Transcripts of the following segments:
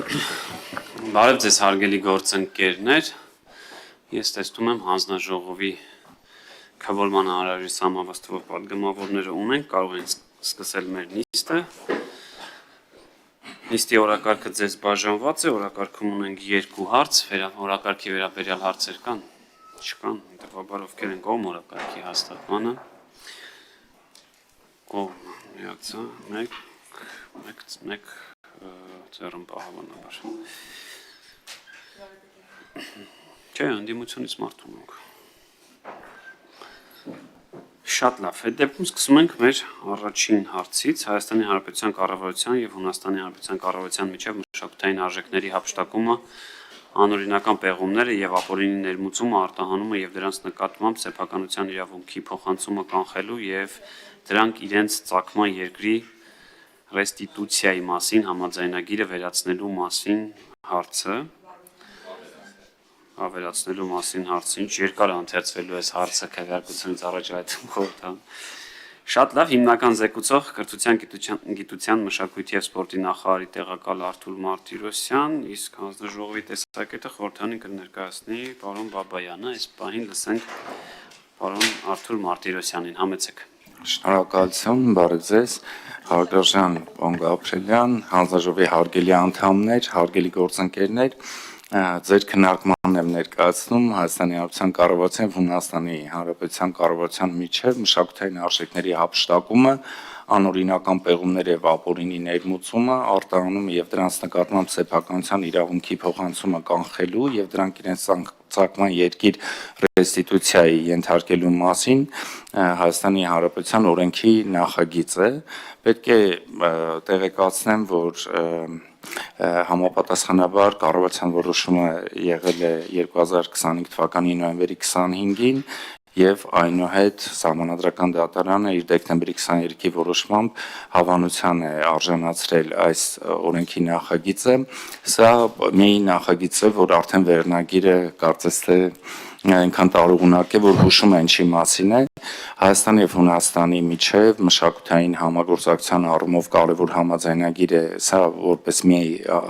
Բարև ձեզ հարգելի գործընկերներ, ես տեսնում եմ հանձնաժողովի քվորման հարավի համավաստով պատգամավորները ունենք, կարող են սկսել մեր նիստը։ Նիստի օրակարգը ձեզ բաժանված է, օրակարգում ունենք երկու հարց, օրակարգի վերաբերյալ հարցեր կան, չկան, հետևաբար ովքեր են կողմ օրակարգի հաստատմանը։ Կողմ միացա, մեկ ձեռնպահ հավանաբար։ Չէ, ընդդիմությունից մարդու ունենք։ Շատ լավ, այդ դեպքում սկսում ենք մեր առաջին հարցից, Հայաստանի Հանրապետության կառավարության եւ Հունաստանի Հանրապետության կառավարության միջև մշակութային արժեքների հափշտակումը, անօրինական պեղումները եւ ապօրինի ներմուծումը, արտահանումը եւ դրանց նկատմամբ սեփականության իրավունքի փոխանցումը կանխելու եւ դրանք իրենց ծագման երկրի ռեստիտուցիայի մասին համաձայնագիրը վերացնելու մասին հարցը։ Ավերացնելու մասին հարցը, ինչ երկար անթերցվելու այս հարցը քվեարկությունից առաջ այդ խորհրդան։ Շատ լավ, հիմնական զեկուցող կրթության, գիտության, մշակույթի եւ սպորտի նախարարի տեղակալ Արթուր Մարտիրոսյան, իսկ հանձնաժողովի տեսակետը խորհրդանին կներկայացնի պարոն Բաբայանը, այս պահին լսենք պարոն Արթուր Մարտիրոսյանին, համեցեք։ Շնորհակալություն, բարև ձեզ, հարգարժան պարոն Գաբրելյան, հանձնաժողովի հարգելի անդամներ, հարգելի գործընկերներ, ձեր քննարկման եմ ներկայացնում Հայաստանի Հանրապետության կառավարության եւ Հունաստանի Հանրապետության կառավարության միջև մշակութային արժեքների հափշտակումը, անօրինական պեղումներ եւ ապօրինի ներմուծումը, արտահանումը եւ դրանց նկատմամբ սեփականության իրավունքի փոխանցումը կանխելու եւ դրանք իրենց ծագման երկիր ռեստիտուցիայի ենթարկելու մասին Հայաստանի Հանրապետության օրենքի նախագիծ է։ Պետք է տեղեկացնեմ, որ համապատասխանաբար կառավարության որոշումը եղել է 2025 թվականի նոյեմբերի 25-ին եւ այնուհետ Սահմանադրական դատարանը իր դեկտեմբերի 23-ի որոշմամբ հավանության է արժանացրել այս օրենքի նախագիծը։ Սա մի նախագիծ է, որ արդեն վերնագիրը կարծես թե այնքան տարողունակ է, որ հուշում է ինչի մասին է։ Հայաստանի եւ Հունաստանի միջև մշակութային համագործակցության առումով կարևոր համաձայնագիր է, սա որպես մի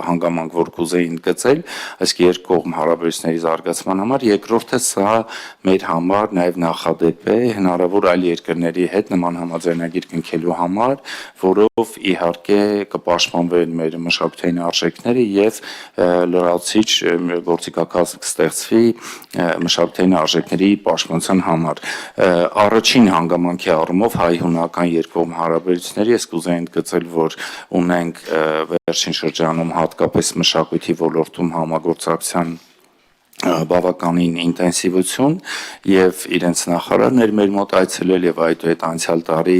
հանգամանք, որ կուզեին գծել, այսինքն երկկողմ հարաբերությունների զարգացման համար, երկրորդը սա մեր համար նաեւ նախադեպ է հնարավոր այլ երկրների հետ նման համաձայնագիր կնքելու համար, որով իհարկե կպաշտպանվեն մեր մշակութային արժեքները եւ լրացուցիչ գործիքակազմ կստեղծվի մշակութային արժեքների պաշտպանության համար։ Առաջին հանգամանքի առումով հայ-հունական երկկողմ հարաբերությունների ես կուզեի ընդգծել, որ ունենք վերջին շրջանում հատկապես մշակույթի ոլորտում համագործակցության բավականին ինտենսիվություն եւ իրենց նախարարներ մեր մոտ այցելել եւ այդուհետ անցյալ տարի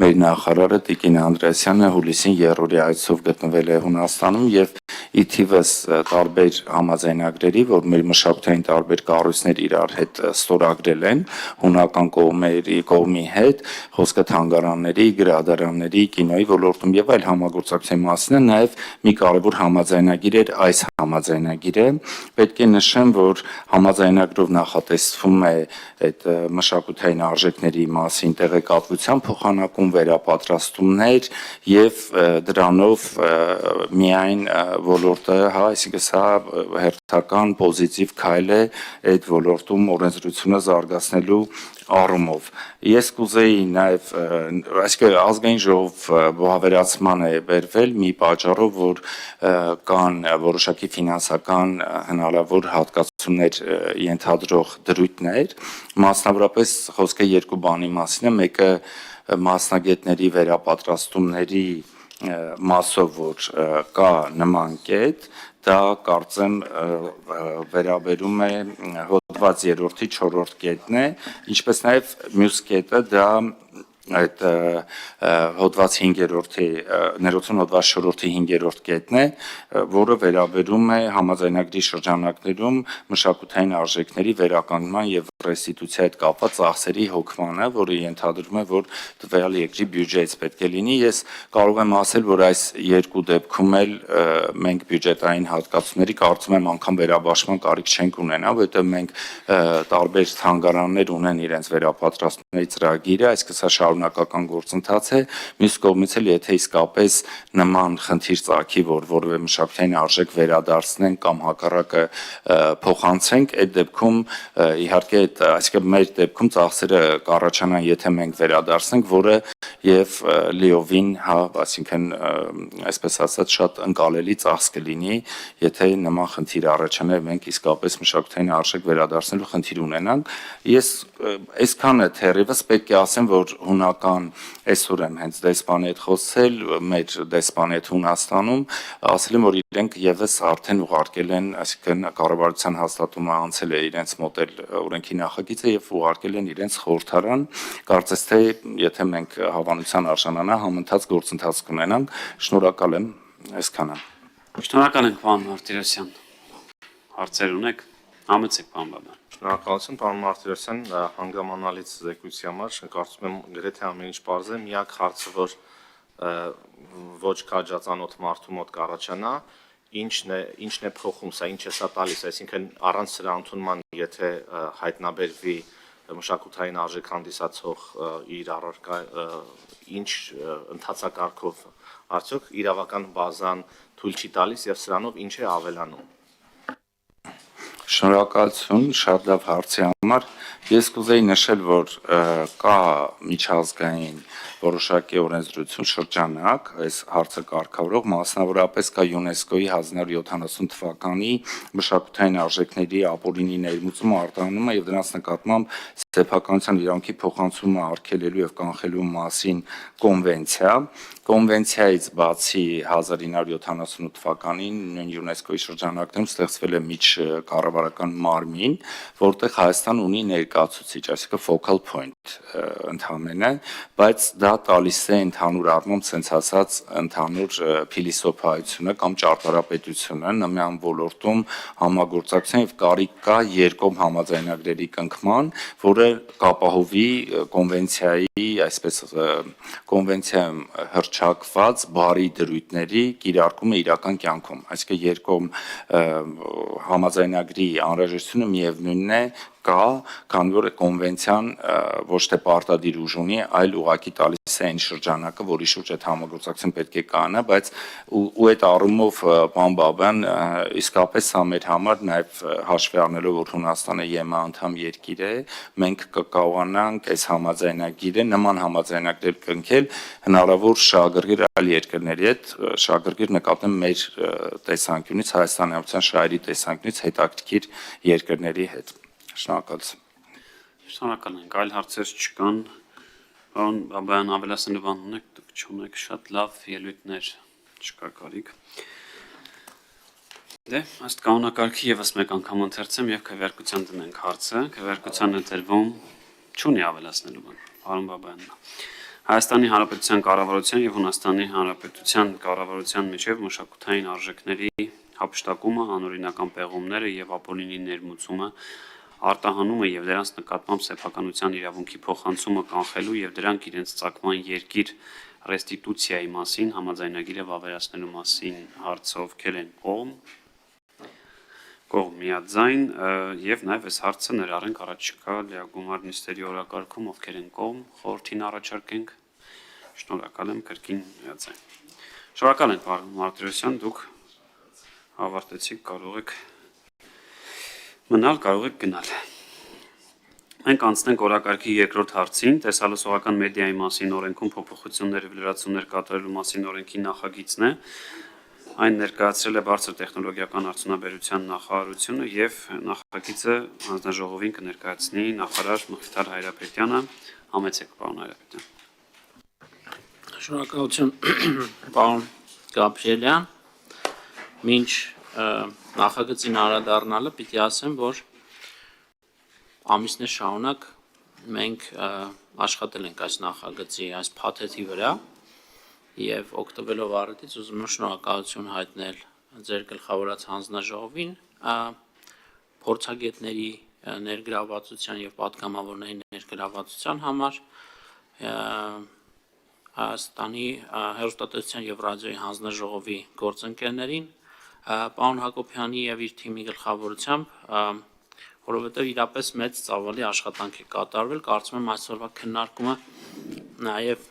մեր նախարարը Տիկին Անդրեասյանը հուլիսին երրորդի այցով գտնվել է Հունաստանում եւ ի թիվս տարբեր համաձայնագրերի, որ մեր մշակութային տարբեր կառույցներ իրար հետ ստորագրել են հունական կողմի հետ, խոսքը թանգարանների, գրադարանների, կինոյի ոլորտում եւ այլ համագործակցության մասին է, նաեւ մի կարեւոր համաձայնագիր էր այս համաձայնագիրը։ Պետք է նշեմ, որ համաձայնագրով նախատեսվում է այդ մշակութային արժեքների մասին տեղեկատվության փոխանակում, վերապատրաստումներ եւ դրանով միայն ոլորտը, այսինքն սա հերթական պոզիտիվ քայլ է այդ ոլորտում օրենսդրությունը զարգացնելու առումով։ Ես կուզեի նաև, այսինքն ազգային ժողով բավարարման է բերվել մի պատճառով, որ կան որոշակի ֆինանսական հնարավոր հատկացումներ ենթադրող դրույթներ, մասնավորապես խոսքը երկու բանի մասին է, մեկը մասնագետների վերապատրաստումների մասով, որ կա նման կետ, դա կարծեմ վերաբերում է հոդված 3-րդի 4-րդ կետն է, ինչպես նաև մյուս կետը դա այդ հոդված 5-րդի ներողություն հոդված 4-րդի 5-րդ կետն է, որը վերաբերում է համաձայնագրի շրջանակներում մշակութային արժեքների վերականգնման եւ ռեստիտուցիայի հետ կապված ծախսերի հոգմանը, որը ենթադրում է, որ տվյալ երկրի բյուջեից պետք է լինի։ Ես կարող եմ ասել, որ այս երկու դեպքում էլ մենք բյուջետային հատկացումների կարծում եմ անգամ վերաբաշխման կարիք չենք ունենա, որովհետեւ մենք տարբեր թանգարաններ ունեն իրենց վերապատրաստումների ծրագիրը, այսինքն սա շարունակական գործընթաց է, մյուս կողմից էլ եթե իսկապես նման խնդիր ծագի, որ որևէ մշակութային արժեք վերադարձնենք կամ հակառակը փոխանցենք, այդ դեպքում իհարկե այսինքն մեր դեպքում ծախսերը կառաջանան, եթե մենք վերադարձնենք, որը եւ լիովին, հա, այսինքն այսպես ասած շատ ընկալելի ծախս կլինի, եթե նման խնդիր առաջանա, մենք իսկապես մշակութային արժեք վերադարձնելու խնդիր ունենանք։ Ես այսքանը թերևս պետք է ասեմ, որ հունական այսօր եմ հենց դեսպանի հետ խոսել, մեր դեսպանի հետ Հունաստանում, ասել եմ, որ իրենք եւս արդեն ուղարկել են, այսինքն կառավարության հաստատումը անցել է իրենց մոդել օրենքի նախագիծը եւ ուղարկել են իրենց խորհրդարան, կարծես թե եթե մենք հավանության արժանանա, համընթաց գործընթաց կունենանք։ Շնորհակալ եմ, այսքանը։ Շնորհակալ ենք, պարոն Մարտիրոսյան։ Հարցեր ունեք։ Համեցեք, պարոն Բաբյան։ Շնորհակալություն, պարոն Մարտիրոսյան, հանգամանալից զեկույցի համար։ Կարծում եմ գրեթե ամեն ինչ պարզ է, միակ հարցը, որ ոչ քաջածանոթ մարդու մոտ կառաջանա, ինչն է փոխում, սա ինչ է սա տալիս, այսինքն առանց սրա ընդունման, եթե հայտնաբերվի մշակութային արժեք հանդիսացող իր առարկա, ինչ ընթացակարգով արդյոք իրավական բազան թույլ չի տալիս եւ սրանով ինչ է ավելանում։ Շնորհակալություն, շատ լավ հարցի համար։ Ես կուզեի նշել, որ կա միջազգային որոշակի օրենսդրություն շրջանակ, այս հարցը կարգավորող, մասնավորապես կա ՅՈՒՆԵՍԿՕ-ի 1970 թվականի մշակութային արժեքների ապօրինի ներմուծումը, արտահանումը եւ դրանց նկատմամբ սեփականության իրավունքի փոխանցումը արգելելու եւ կանխելու մասին կոնվենցիա։ Կոնվենցիայից բացի 1978 թվականին նույն ՅՈՒՆԵՍԿՕ-ի շրջանակներում ստեղծվել է միջկառավարական մարմին, որտեղ Հայաստան ունի ներկայացուցիչ, այսինքն focal point ընդհանրապես, բայց դա տալիս է ընդհանուր առմամբ sense ասած ընդհանուր փիլիսոփայությունը կամ ճարտարապետությունը նման ոլորտում համագործակցության եւ կարիք կա երկկողմ համաձայնագրերի կնքման, որը կապահովի կոնվենցիայի, այսպես կոնվենցիայում հռչակված բարի դրույթների կիրարկումը իրական կյանքում, այսինքն երկկողմ համաձայնագրի անհրաժեշտությունը միևնույնն է կա, քանի որ կոնվենցիան ոչ թե պարտադիր ուժ ունի, այլ ուղղակի տալիս է այն շրջանակը, որի շուրջ այդ համագործակցություն պետք է կանա, բայց ու այդ առումով պարոն Բաբյան, իսկապես սա մեր համար նաև հաշվի առնելով, որ Հունաստանը ԵՄ անդամ երկիր է, մենք կկարողանանք այս համաձայնագիրը, նման համաձայնագրեր կնքել հնարավոր շահագրգիռ այլ երկրների հետ, շահագրգիռ նկատեմ մեր տեսանկյունից, Հայաստանի Հանրապետության շահերի տեսանկյունից հետաքրքիր երկրների հետ։ Շնորհակալություն։ Շնորհակալ ենք, այլ հարցեր չկան։ Պարոն Բաբյան, ավելացնելու բան ունեք, դուք չունեք, շատ լավ ելույթներ, չկա կարիք։ Դե, ըստ կանոնակարգի եւս մեկ անգամ ընթերցեմ եւ քվեարկության դնենք հարցը, քվեարկության ընտրվում չունի ավելացնելու բան, պարոն Բաբյանն։ Հայաստանի Հանրապետության կառավարության եւ Հունաստանի Հանրապետության կառավարության միջև մշակութային արժեքների հափշտակումը, անօրինական պեղումները եւ ապօրինի ներմուծումը, արտահանումը եւ դրանց նկատմամբ սեփականության իրավունքի փոխանցումը կանխելու եւ դրանք իրենց ծագման երկիր ռեստիտուցիայի մասին համաձայնագիրը վավերացնելու մասին հարցը ովքեր են կողմ միաձայն եւ նաեւ այս հարցը ներառենք առաջիկա լիագումար նիստերի օրակարգում ովքեր են կողմ խորհրդին առաջարկենք։ Շնորհակալ եմ կրկին միաձայն։ Շնորհակալ եմ պարոն Մարտիրոսյան, դուք ավարտեցիք, կարող եք մնալ, կարող եք գնալ։ Մենք անցնենք օրակարգի երկրորդ հարցին, տեսալսողական մեդիայի մասին օրենքում փոփոխություններ եւ լրացումներ կատարելու մասին օրենքի նախագիծն է։ Այն ներկայացրել է բարձր տեխնոլոգիական արդյունաբերության նախարարությունը եւ նախագիծը հանձնաժողովին կներկայացնի նախարար Մխիթար Հայրապետյանը։ Համեցեք, պարոն Հայրապետյան։ Շնորհակալություն, պարոն Գաբրիելյան։ Մինչ նախագծին անդրադառնալը պիտի ասեմ, որ ամիսներ շարունակ մենք աշխատել ենք այս նախագծի, այս փաթեթի վրա եւ օգտվելով առիթից ուզում եմ շնորհակալություն հայտնել ձեր գլխավորած հանձնաժողովին, փորձագետների ներգրավվածության եւ պատգամավորների ներգրավվածության համար, Հայաստանի հեռուստատեսության եւ ռադիոյի հանձնաժողովի գործընկերներին, պարոն Հակոբյանի եւ իր թիմի գլխավորությամբ, որովհետեւ իրապես մեծ ծավալի աշխատանք է կատարվել, կարծում եմ այսօրվա քննարկումը նաև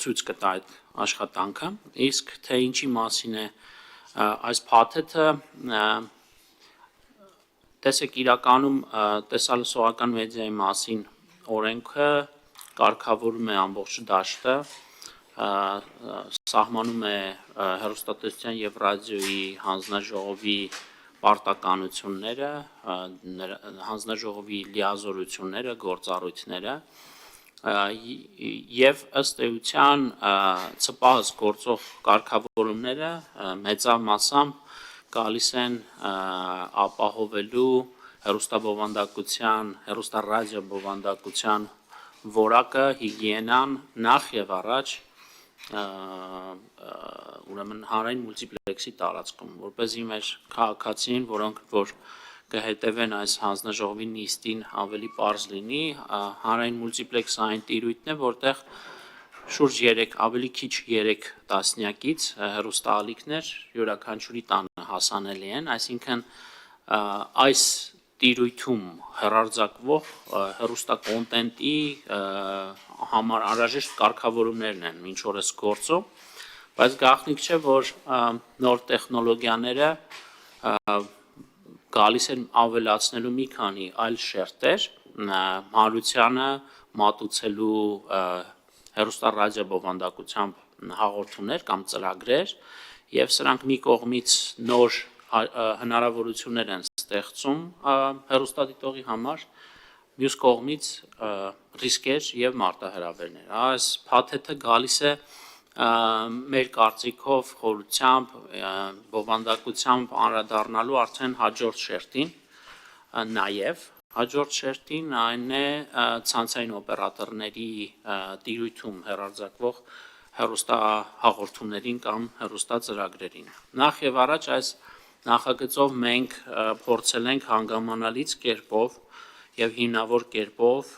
ցույց կտա այդ աշխատանքը, իսկ թե ինչի մասին է այս փաթեթը, տեսեք իրականում տեսալսողական մեդիայի մասին օրենքը կարգավորում է ամբողջ դաշտը, սահմանում է հեռուստատեսության եւ ռադիոյի հանձնաժողովի պարտականությունները, հանձնաժողովի լիազորությունները, գործառույթները եւ ըստ էության ՑՊԱՀ-ս գործող կարգավորումները մեծավ մասամբ գալիս են ապահովելու հեռուստաբովանդակության, հեռուստառադիոբովանդակության որակը, հիգիենան նախ եւ առաջ ուրեմն հանրային մուլտիպլեքսի տարածքում, որպեսզի մեր քաղաքացիին, որոնք որ կհետևեն այս հանձնաժողովի նիստին ավելի պարզ լինի, հանրային մուլտիպլեքսը այն տիրույթն է, որտեղ շուրջ 3, ավելի քիչ 3 տասնյակից հեռուստաալիքներ յուրաքանչյուրի տանը հասանելի են, այսինքն այս տիրույթում հեռարձակվող հեռուստակոնտենտի համար անհրաժեշտ կարգավորումներն են մինչ օրս գործում, բայց գաղտնիք չէ, որ նոր տեխնոլոգիաները գալիս են ավելացնելու մի քանի այլ շերտեր, հանրությանը մատուցելու հեռուստառադիոբովանդակությամբ հաղորդումներ կամ ծրագրեր, եւ սրանք մի կողմից նոր հնարավորություններ են ստեղծում հեռուստադիտողի համար, մյուս կողմից ռիսկեր եւ մարտահրավերներ։ Այս փաթեթը գալիս է մեր կարծիքով խորությամբ բովանդակությամբ անդրադառնալու արդեն հաջորդ շերտին, նաեւ հաջորդ շերտին այն է ցանցային օպերատորների տիրույթում հեռարձակվող հեռուստահաղորդումներին կամ հեռուստածրագրերին։ Նախ եւ առաջ այս նախագծով մենք փորձել ենք հանգամանալից կերպով եւ հիմնավոր կերպով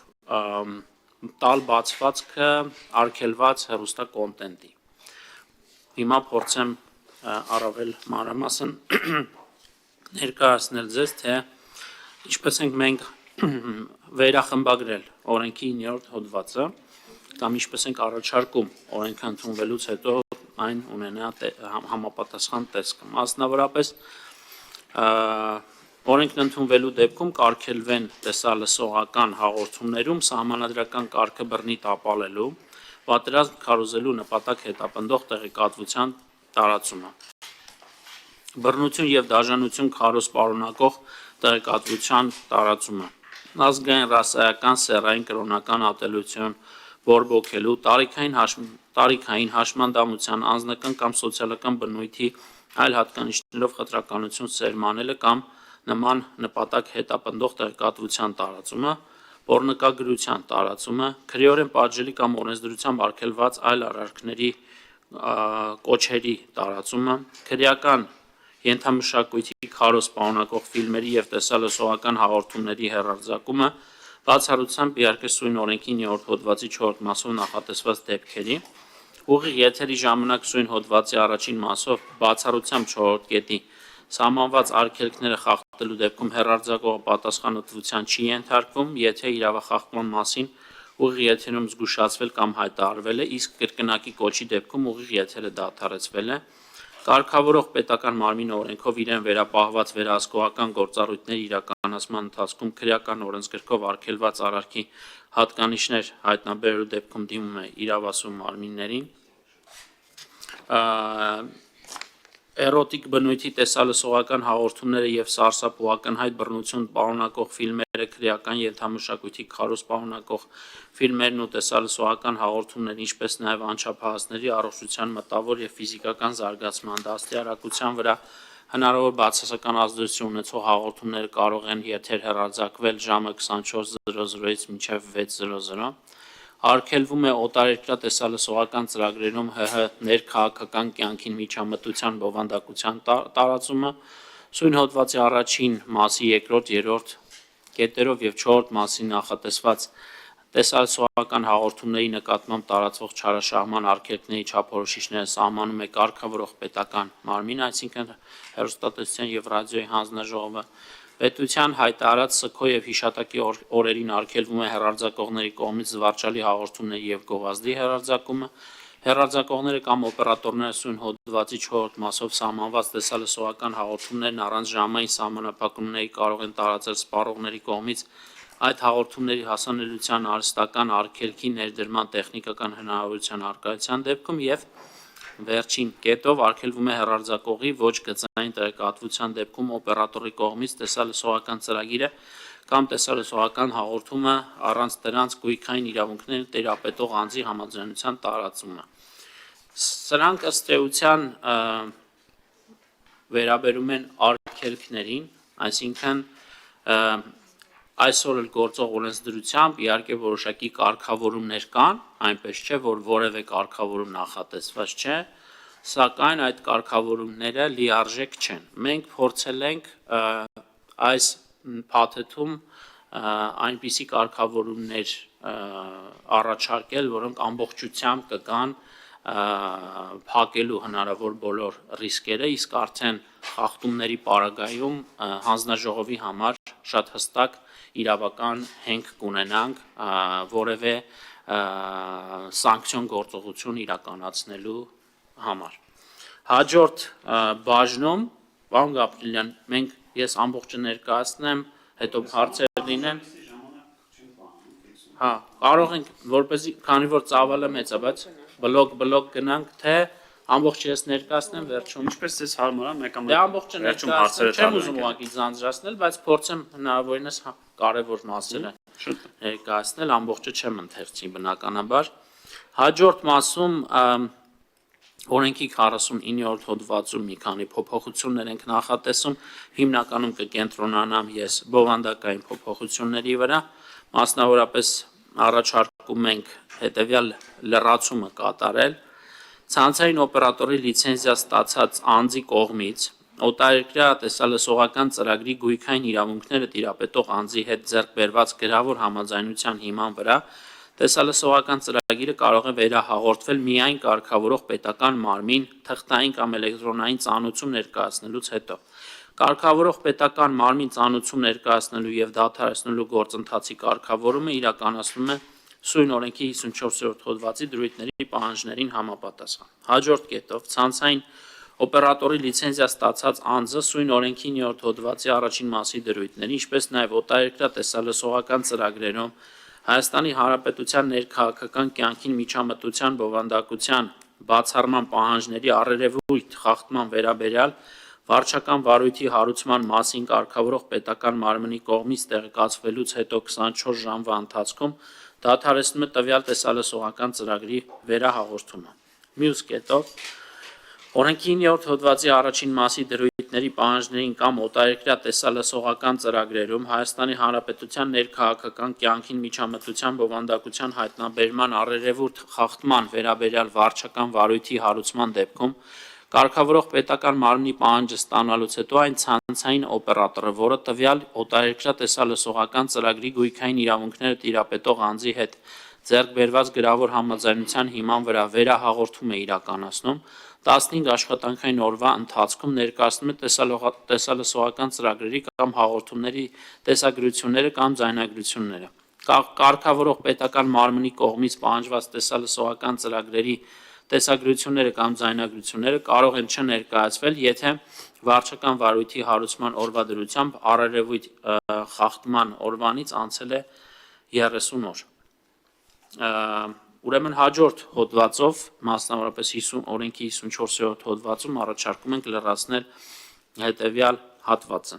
տալ բացվածքը արգելված հեռուստակոնտենտի։ Հիմա փորձեմ առավել մանրամասն ներկայացնել ձեզ, թե ինչպես ենք մենք վերախմբագրել օրենքի 9-րդ հոդվածը կամ ինչպես ենք առաջարկում օրենքը ընդունվելուց հետո այն ունենա համապատասխան տեսք։ Մասնավորապես օրենքն ընդունվելու դեպքում կարգելվեն տեսալսողական հաղորդումներում սահմանադրական կարգը բռնի տապալելու, պատերազմ քարոզելու նպատակ հետապնդող տեղեկատվության տարածումը։ Բռնություն եւ դաժանություն քարոզ պարունակող տեղեկատվության տարածումը, ազգային, ռասայական, սեռային, կրոնական ատելություն բորբոքելու, տարիքային հաշմանդամության, անձնական կամ սոցիալական բնույթի այլ հատկանիշներով խտրականություն սերմանելը կամ նման նպատակ հետապնդող տեղեկատվության տարածումը, պոռնկագրության տարածումը, քրեորեն պատժելի կամ օրենսդրությամբ արգելված այլ արարքների կոչերի տարածումը, քրեական ենթամշակույթի քարոզ պարունակող ֆիլմերի եւ տեսալսողական հաղորդումների հեռարձակումը, բացառությամբ իհարկե սույն օրենքի 9-րդ հոդվածի 4-րդ մասով նախատեսված դեպքերի, ուղիղ եթերի ժամանակ սույն հոդվածի առաջին մասով բացառությամբ 4-րդ կետի սահմանված արգելքները խախտելու դեպքում հեռարձակողը պատասխանատվության չի ենթարկվում, եթե իրավախախտման մասին ուղիղ եթերում զգուշացվել կամ հայտարարվել է, իսկ կրկնակի կոչի դեպքում ուղիղ եթերը դադարեցվել է, կարգավորող պետական մարմինը օրենքով իրեն վերապահված վերահսկողական գործառույթների իրականացման ընթացքում քրեական օրենսգրքով արգելված արարքի հատկանիշներ հայտնաբերելու դեպքում դիմում է իրավասու մարմիններին, էրոտիկ բնույթի տեսալսողական հաղորդումները եւ սարսափողական հայտ բռնություն պարունակող ֆիլմերը, քրեական ենթամշակույթի քարոզ պարունակող ֆիլմերն ու տեսալսողական հաղորդումները, ինչպես նաեւ անչափահասների առողջության, մտավոր եւ ֆիզիկական զարգացման, դաստիարակության վրա հնարավոր բացասական ազդեցություն ունեցող հաղորդումները կարող են եթեր հեռարձակվել ժամը 24:00-ից մինչև 6:00, արգելվում է օտարերկրյա տեսալսողական ծրագրերում ՀՀ ներքաղաքական կյանքին միջամտության բովանդակության տարածումը, սույն հոդվածի առաջին մասի 2-րդ, 3-րդ կետերով եւ 4-րդ մասի նախատեսված տեսալսողական հաղորդումների նկատմամբ տարածվող չարաշահման արգելքների չափորոշիչները սահմանում է կարգավորող պետական մարմինը, այսինքն հեռուստատեսության եւ ռադիոյի հանձնաժողովը, Պետության հայտարարած ՍՔՕ եւ հիշատակի օրերին արգելվում է հեռարձակողների կողմից զվարճալի հաղորդումների եւ գովազդի հեռարձակումը։ Հեռարձակողները կամ օպերատորները սույն հոդվածի 4-րդ մասով սահմանված տեսալսողական հաղորդումներն առանց ժամային սահմանափակումների կարող են տարածել սպառողների կողմից այդ հաղորդումների հասանելիության արհեստական արգելքի ներդրման տեխնիկական հնարավորության առկայության դեպքում եւ վերջին կետով արգելվում է հեռարձակողի ոչ գծային տեղեկատվության դեպքում օպերատորի կողմից տեսալսողական ծրագիրը կամ տեսալսողական հաղորդումը առանց դրանց գույքային իրավունքներ տիրապետող անձի համաձայնության տարածումը։ Սրանք ըստ էության վերաբերում են արգելքներին, այսինքն այսօր էլ գործող օրենսդրությամբ իհարկե որոշակի կարգավորումներ կան, այնպես չէ, որ որևէ կարգավորում նախատեսված չէ, սակայն այդ կարգավորումները լիարժեք չեն։ Մենք փորձել ենք այս փաթեթում այնպիսի կարգավորումներ առաջարկել, որոնք ամբողջությամբ կգան փակելու հնարավոր բոլոր ռիսկերը, իսկ արդեն խախտումների պարագայում հանձնաժողովի համար շատ հստակ իրավական հենք կունենանք որևէ սանկցիոն գործողություն իրականացնելու համար։ Հաջորդ բաժնում, պարոն Գաբրիելյան, ես ամբողջը ներկայացնեմ, հետո հարցեր լինեն։ Հա, կարող ենք, որպեսզի, քանի որ ծավալը մեծ է, բայց բլոկ գնանք, թե ամբողջը ես ներկայացնեմ, վերջում։ Ինչպես ձեզ հարմար է, մեկ Դե ամբողջը ներկայացնեմ, չեմ ուզում ուղղակի ձանձրացնել, բայց փորձեմ հնարավորինս կարևոր մասերը ներկայացնել, ամբողջը չեմ ընթերցի բնականաբար։ Հաջորդ մասում օրենքի 49-րդ հոդվածում մի քանի փոփոխություններ ենք նախատեսում, հիմնականում կկենտրոնանամ ես բովանդակային փոփոխությունների վրա, մասնավորապես առաջարկում ենք հետևյալ լրացումը կատարել, ցանցային օպերատորի լիցենզիա ստացած անձի կողմից օտարերկրյա տեսալսողական ծրագրի գույքային իրավունքները տիրապետող անձի հետ ձեռք բերված գրավոր համաձայնության հիման վրա տեսալսողական ծրագիրը կարող է վերահաղորդվել միայն կարգավորող պետական մարմին թղթային կամ էլեկտրոնային ծանուցում ներկայացնելուց հետո։ Կարգավորող պետական մարմին ծանուցում ներկայացնելու եւ դադարեցնելու գործընթացի կարգավորումը իրականացնում է սույն օրենքի 54-րդ հոդվածի դրույթների պահանջներին համապատասխան։ Հաջորդ կետով ցանցային օպերատորի լիցենզիա ստացած անձը սույն օրենքի 9-րդ հոդվածի առաջին մասի դրույթների, ինչպես նաև օտարերկրյա տեսալսողական ծրագրերում Հայաստանի Հանրապետության ներքաղաքական կյանքին միջամտության բովանդակության բացառման պահանջների առերևույթ խախտման վերաբերյալ վարչական վարույթի հարուցման մասին կարգավորող պետական մարմնի կողմից տեղեկացվելուց հետո 24 ժամվա ընթացքում դադարեցնում է տվյալ տեսալսողական ծրագրի վերահաղորդումը։ Մյուս կետով օրենքի 9-րդ հոդվածի առաջին մասի դրույթների պահանջներին կամ օտարերկրյա տեսալսողական ծրագրերում Հայաստանի Հանրապետության ներքաղաքական կյանքին միջամտության բովանդակության հայտնաբերման առերևույթ խախտման վերաբերյալ վարչական վարույթի հարուցման դեպքում կարգավորող պետական մարմնի պահանջը ստանալուց հետո այն ցանցային օպերատորը, որը տվյալ օտարերկրյա տեսալսողական ծրագրի գույքային իրավունքները տիրապետող անձի հետ ձեռք բերված գրավոր համաձայնության հիման վրա վերահաղորդում է իրականացնում, 15 աշխատանքային օրվա ընթացքում ներկայացնում է տեսալսողական ծրագրերի կամ հաղորդումների տեսագրությունները կամ ձայնագրությունները։ Կարգավորող պետական մարմնի կողմից պահանջված տեսալսողական ծրագրերի տեսագրությունները կամ ձայնագրությունները կարող են չներկայացվել, եթե վարչական վարույթի հարուցման օրվա դրությամբ առերևույթ խախտման օրվանից անցել է 30 օր։ Ուրեմն հաջորդ հոդվածով, մասնավորապես օրենքի 54-րդ հոդվածում առաջարկում ենք լրացնել հետևյալ հատվածը։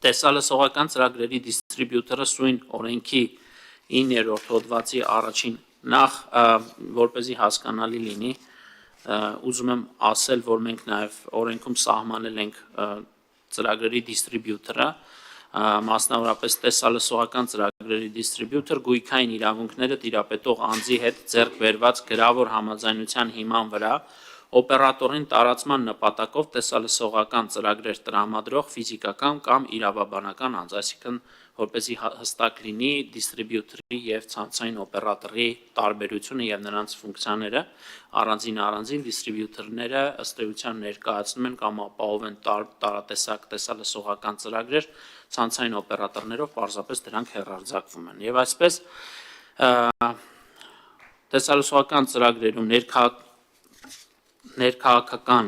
Տեսալսողական ծրագրերի դիստրիբյուտորը սույն օրենքի 9-րդ հոդվածի առաջին նախ որպեսզի հասկանալի լինի, ուզում եմ ասել, որ մենք նաև օրենքում սահմանել ենք ծրագրերի դիստրիբյուտորը, մասնավորապես տեսալսողական ծրագրերի դիստրիբյուտոր գույքային իրավունքները տիրապետող անձի հետ ձեռք բերված գրավոր համաձայնության հիման վրա օպերատորին տարածման նպատակով տեսալսողական ծրագրեր տրամադրող ֆիզիկական կամ իրավաբանական անձ, այսինքն որպեսզի հստակ լինի դիստրիբյուտորի եւ ցանցային օպերատորի տարբերությունը եւ նրանց ֆունկցիաները, առանձին դիստրիբյուտորները ըստ էության ներկայացնում են կամ ապահովում են տարատեսակ տեսալսողական ծրագրեր, ցանցային օպերատորներով պարզապես դրանք հեռարձակվում են եւ այսպես տեսալսողական ծրագրերում ներքաղաքական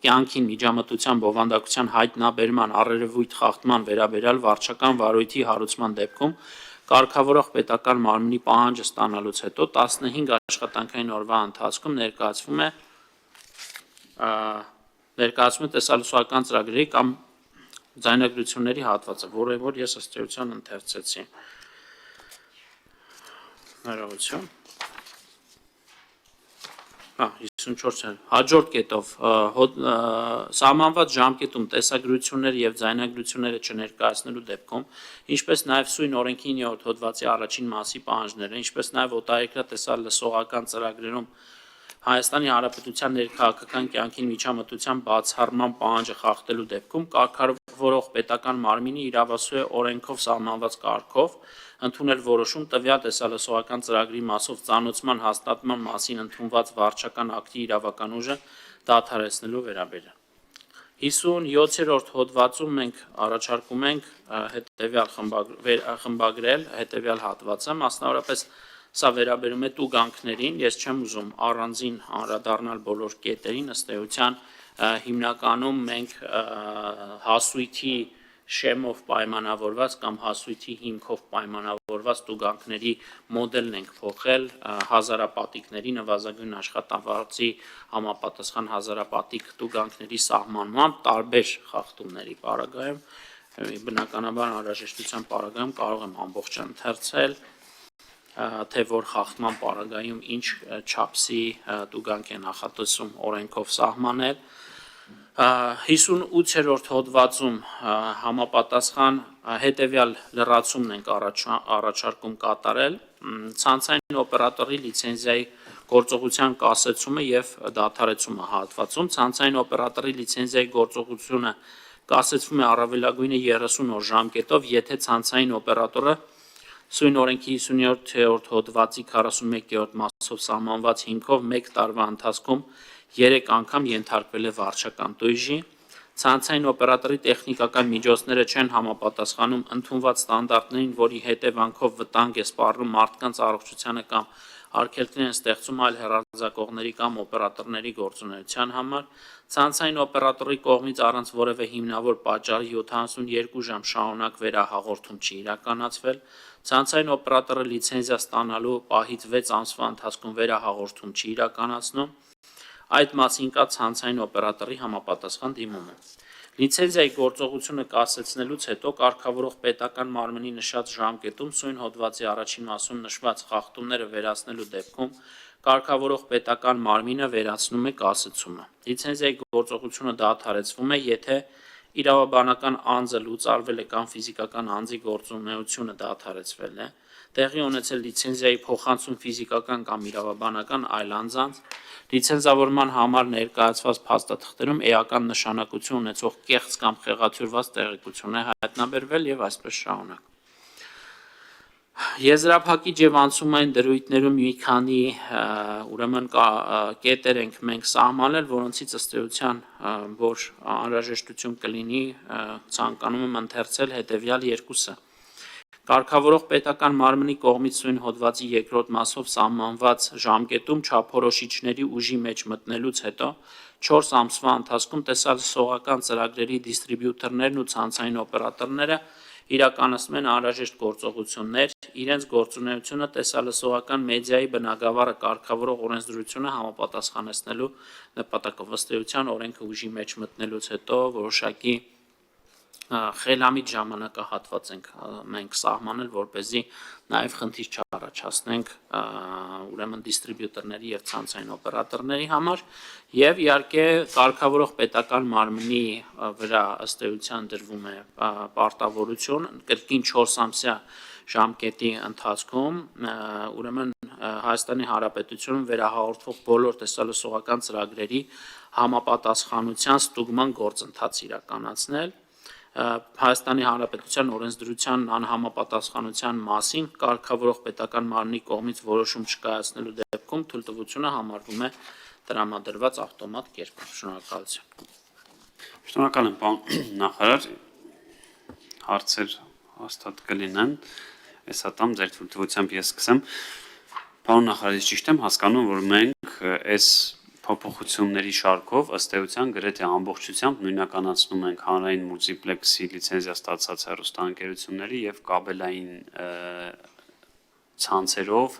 կյանքին միջամտության բովանդակության հայտնաբերման առերևույթ խախտման վերաբերյալ վարչական վարույթի հարուցման դեպքում կարգավորող պետական մարմնի պահանջը ստանալուց հետո 15 աշխատանքային օրվա ընթացքում ներկայացվում է տեսալսողական ծրագրերի կամ ձայնագրությունների հատվածը, որը որ ես ըստ էության ընթերցեցի։ Հնարավորություն։ 54 հաջորդ կետով սահմանված ժամկետում տեսագրությունները եւ ձայնագրությունները չներկայացնելու դեպքում, ինչպես նաեւ սույն օրենքի 9-րդ հոդվածի առաջին մասի պահանջները, ինչպես նաեւ օտարերկրյա տեսալսողական ծրագրերում Հայաստանի Հանրապետության ներքաղաքական կյանքին միջամտության բացառման պահանջը խախտելու դեպքում կարգավորող պետական մարմինը իրավասու է օրենքով սահմանված կարգով ընդունել որոշում տվյալ տեսալսողական ծրագրի մասով ծանոթման հաստատման մասին ընդունված վարչական ակտի իրավական ուժը դադարեցնելու վերաբերյալ։ 57-րդ հոդվածում մենք առաջարկում ենք խմբագրել հետևյալ հատվածը, մասնավորապես սա վերաբերում է տուգանքներին, ես չեմ ուզում առանձին անդրադառնալ բոլոր կետերին, ըստ էության հիմնականում մենք հասույթի շեմով պայմանավորված կամ հասույթի հիմքով պայմանավորված տուգանքների մոդելն ենք փոխել հազարապատիկների նվազագույն աշխատավարձի համապատասխան հազարապատիկ տուգանքների սահմանմամբ տարբեր խախտումների պարագայում, բնականաբար անհրաժեշտության պարագայում կարող եմ ամբողջ ընթերցել, թե որ խախտման պարագայում ինչ չափսի տուգանք է նախատեսում օրենքով սահմանել։ 58-րդ հոդվածում համապատասխան հետևյալ լրացումն ենք առաջարկում կատարել ցանցային օպերատորի լիցենզիայի գործողության կասեցումը եւ դադարեցումը հատվածում ցանցային օպերատորի լիցենզիայի գործողությունը կասեցվում է առավելագույնը 30 օր ժամկետով, եթե ցանցային օպերատորը սույն օրենքի 57-րդ հոդվածի 41-րդ մասով սահմանված հիմքով 1 տարվա ընթացքում 3 անգամ ենթարկվել է վարչական տույժի, ցանցային օպերատորի տեխնիկական միջոցները չեն համապատասխանում ընդունված ստանդարտներին, որի հետևանքով վտանգ է սպառնում մարդկանց առողջությանը կամ արգելքներ են ստեղծում այլ հեռարձակողների կամ օպերատորների գործունեության համար, ցանցային օպերատորի կողմից առանց որևէ հիմնավոր պատճառի 72 ժամ շարունակ վերահաղորդում չի իրականացվել, ցանցային օպերատորը լիցենզիա ստանալու պահից 6 ամսվա ընթացքում վերահաղորդում չի իրականացնում, այդ մասին կա ցանցային օպերատորի համապատասխան դիմումը։ Լիցենզիայի գործողությունը կասեցնելուց հետո կարգավորող պետական մարմնի նշած ժամկետում սույն հոդվածի առաջին մասում նշված խախտումները վերացնելու դեպքում կարգավորող պետական մարմինը վերացնում է կասեցումը։ Լիցենզիայի գործողությունը դադարեցվում է, եթե իրավաբանական անձը լուծարվել է կամ ֆիզիկական անձի գործունեությունը դադարեցվել է, տեղի ունեցել լիցենզիայի փոխանցում ֆիզիկական կամ իրավաբանական այլ անձանց, լիցենզավորման համար ներկայացված փաստաթղթերում էական նշանակություն ունեցող կեղծ կամ խեղաթյուրված տեղեկություն է հայտնաբերվել եւ այսպես շարունակ։ Եզրափակիչ եւ անցումային դրույթներում մի քանի ուրեմն կետեր ենք մենք սահմանել, որոնցից ըստ էության որ անհրաժեշտություն կլինի ցանկանում եմ ընթերցել հետեւյալ երկուսը։ Կարգավորող պետական մարմնի կողմից սույն հոդվածի երկրորդ մասով սահմանված ժամկետում չափորոշիչների ուժի մեջ մտնելուց հետո 4 ամսվա ընթացքում տեսալսողական ծրագրերի դիստրիբյուտորներն ու ցանցային օպերատորները իրականացնում են անհրաժեշտ գործողություններ, իրենց գործունեությունը տեսալսողական մեդիայի բնագավառը կարգավորող օրենսդրությունը համապատասխանեցնելու նպատակով ըստ էության օրենքը ուժի մեջ մտնելուց հետո որոշակի խելամիտ ժամանակահատված ենք մենք սահմանել, որպեսզի նաև խնդիր չառաջացնենք ուրեմն դիստրիբյուտորների եւ ցանցային օպերատորների համար եւ իհարկե կարգավորող պետական մարմնի վրա ըստ էության դրվում է պարտավորություն կրկին 4 ամսյա ժամկետի ընթացքում ուրեմն Հայաստանի Հանրապետությունը վերահաղորդվող բոլոր տեսալսողական ծրագրերի համապատասխանության ստուգման գործընթաց իրականացնել Հայաստանի Հանրապետության օրենսդրության անհամապատասխանության մասին կարգավորող պետական մարմնի կողմից որոշում չկայացնելու դեպքում թույլտվությունը համարվում է տրամադրված ավտոմատ կերպով։ Շնորհակալություն։ Շնորհակալ եմ, պարոն նախարար, հարցեր հաստատ կլինեն, այս հատամ ձեր թույլտվությամբ ես սկսեմ։ Պարոն նախարար, ես ճիշտ եմ հասկանում, որ մենք այս փոփոխությունների շարքով ըստ էության գրեթե ամբողջությամբ նույնականացնում ենք հանրային մուլտիպլեքսի լիցենզիա ստացած հեռուստաընկերությունների եւ կաբելային ցանցերով,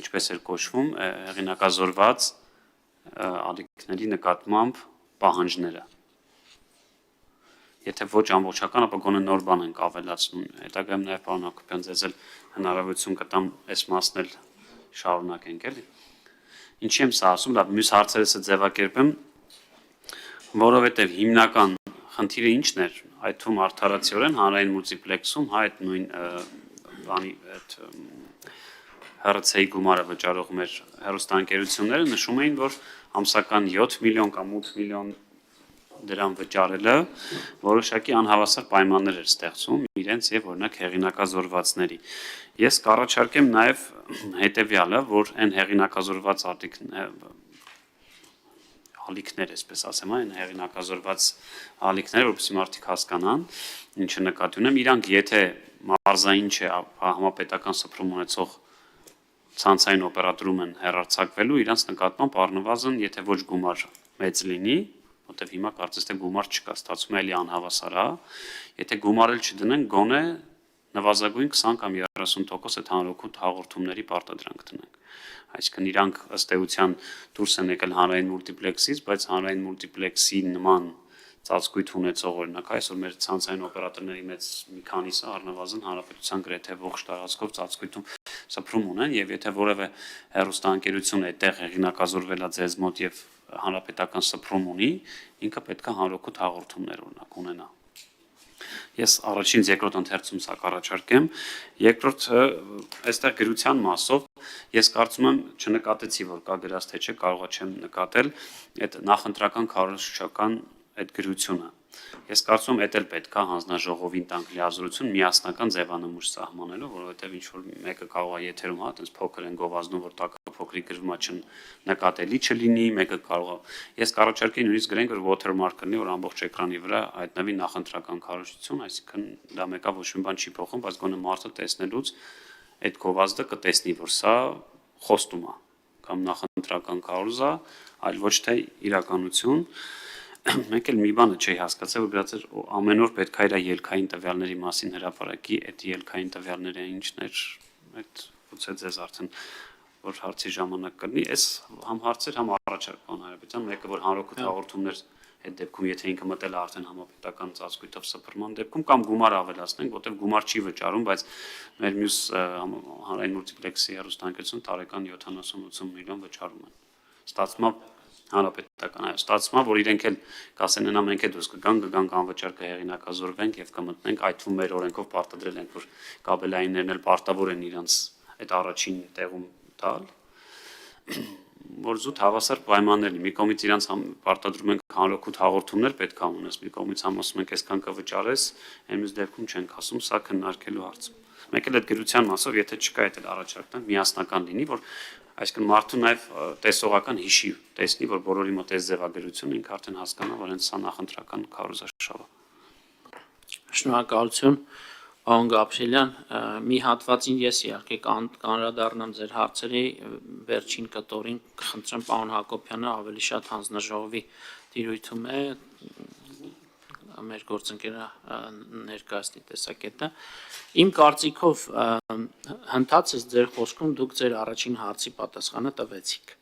ինչպես էր կոչվում, հեղինակազորված ալիքների նկատմամբ պահանջները։ Եթե ոչ ամբողջական, ապա գոնե նոր բան ենք ավելացնում։ Հետագայում նաև պարոն Հակոբյան, ձեզ էլ հնարավորություն կտամ այս մասն էլ շարունակենք, էլի։ Ինչի եմ սա ասում, լավ, մյուս հարցերս ձևակերպեմ, որովհետև հիմնական խնդիրը ինչն էր, այդ թվում արդարացիորեն հանրային մուլտիպլեքսում այդ նույն բանի այդ հեռացեի գումարը վճարող մեր հեռուստաընկերությունները նշում էին, որ ամսական 7 միլիոն կամ 8 միլիոն դրամ վճարելը որոշակի անհավասար պայմաններ էր ստեղծում իրենց եւ օրինակ հեղինակազորվածների։ Ես կառաջարկեմ նաեւ հետեւյալը, որ այն հեղինակազորված ալիքներ, այսպես ասեմ, այն հեղինակազորված ալիքները, որովհետեւ մարդիկ հասկանան, ինչը նկատի ունեմ, իրանք եթե մարզային չէ, համապետական սփռում ունեցող ցանցային օպերատորում են հեռարձակվելու, իրանց նկատմամբ առնվազն, եթե ոչ գումար մեծ լինի, որտեվ հիմա կարծես թե գումար չկա, ստացվում է էլի անհավասար է, եթե գումար էլ չդնեն, գոնե նվազագույն 20 կամ 30% այդ հանրօգուտ հաղորդումների պարտադրանք տնենք։ Այսինքն իրանք ըստ էության դուրս են եկել հանրային մուլտիպլեքսից, բայց հանրային մուլտիպլեքսի նման ծածկույթ ունեցող օրինակ այսօր մեր ցանցային օպերատորների մեծ մի քանիսը առնվազն հանրապետության գրեթե ողջ տարածքով ծածկույթում սփռում ունեն, եւ եթե որևէ հեռուստաընկերություն այդտեղ հեղինակազորվել է ձեզ մոտ եւ հանրապետական սփռում ունի, ինքը պետք է հանրօգուտ հաղորդումներ օրինակ ունենա։ Ես առաջին, երկրորդ ընթերցում սա կառաջարկեմ, երկրորդը այստեղ գրության մասով ես կարծում եմ չնկատեցի, որ կա գրած թե չէ, կարողա չեմ նկատել այդ նախընտրական քարոզչական այդ գրությունը։ Ես կարծում եմ, դա էլ պետք է հանձնաժողովին տանք լիազորություն միասնական ձևանմուշ սահմանելով, որովհետև ինչ որ մեկը կարող է եթերում հա, այդպես փոքր են գովազդում, որ տակը փոքրիկ գրվում է չնկատելի չլինի, մեկը կարող է։ Ես կառաջարկեի նույնիսկ գրենք, որ watermark լինի, որ ամբողջ էկրանի վրա հայտնվի նախընտրական քարոզչություն, այսինքն դա մեկը ոչ մի բան չի փոխում, բայց գոնե մարդը տեսնելուց այդ գովազդը կտեսնի, որ սա խոստում է կամ նախընտրական քարոզ է, այլ ոչ թե իրականություն։ Մենք էլ մի բանը չի հասկացել, որ գրած էր ամեն օր պետք է իր ելքային տվյալների մասին հրապարակի, այդ ելքային տվյալները ինչն էր, այդ գուցե ձեզ արդեն որ հարցի ժամանակ կլինի, այս համ հարցեր, համ առաջարկ բան Հայաստան, մեկը որ հանրօգուտ հաղորդումներ այդ դեպքում եթե ինքը մտել է արդեն համապետական ծածկույթով սփռման դեպքում կամ գումար ավելացնենք, որտեղ գումար չի վճարում, բայց մեր մյուս հանրային մուլտիպլեքսի հեռուստաընկերություն տարեկան 70-80 միլիոն վճարում են։ Ստացվում է հանրապետական, այո, ստացվում է, որ իրենք էլ կասեն, նա մենք էլ դուրս կգանք անվճար կհեղինակազորվենք եւ կմտնենք, այդ թվում մեր օրենքով պարտադրել ենք, որ կաբելայիններն էլ պարտավոր են իրանց այդ առաջին տեղում տալ, որ զուտ հավասար պայմաններ լինի։ Մի կողմից իրանց պարտադրում ենք հանրօգուտ հաղորդումներ պետք է ունես, մի կողմից ասում ենք այսքան կվճարես, այն մյուս դեպքում չենք ասում, սա քննարկելու հարց։ Մեկ էլ այդ գրության մասով, եթե չկա այդ առաջարկն միասնական լինի, որ այսինքն մարդու նաև տեսողական հիշի տեսնի, որ բոլորի մոտ այս ձևագրությունը ինքը արդեն հասկանա, որ հենց սա նախընտրական քարոզարշավ է։ Շնորհակալություն, պարոն Գաբրիելյան, մի հատվածին ես իհարկե կանրադառնամ ձեր հարցերի վերջին կտորին, կխնդրեմ պարոն Հակոբյանը ավելի շատ հանձնաժողովի տիրույթում է մեր գործընկերը ներկայացնի տեսակետը։ Իմ կարծիքով հնդածս ձեր խոսքում դուք ձեր առաջին հարցի պատասխանը տվեցիք։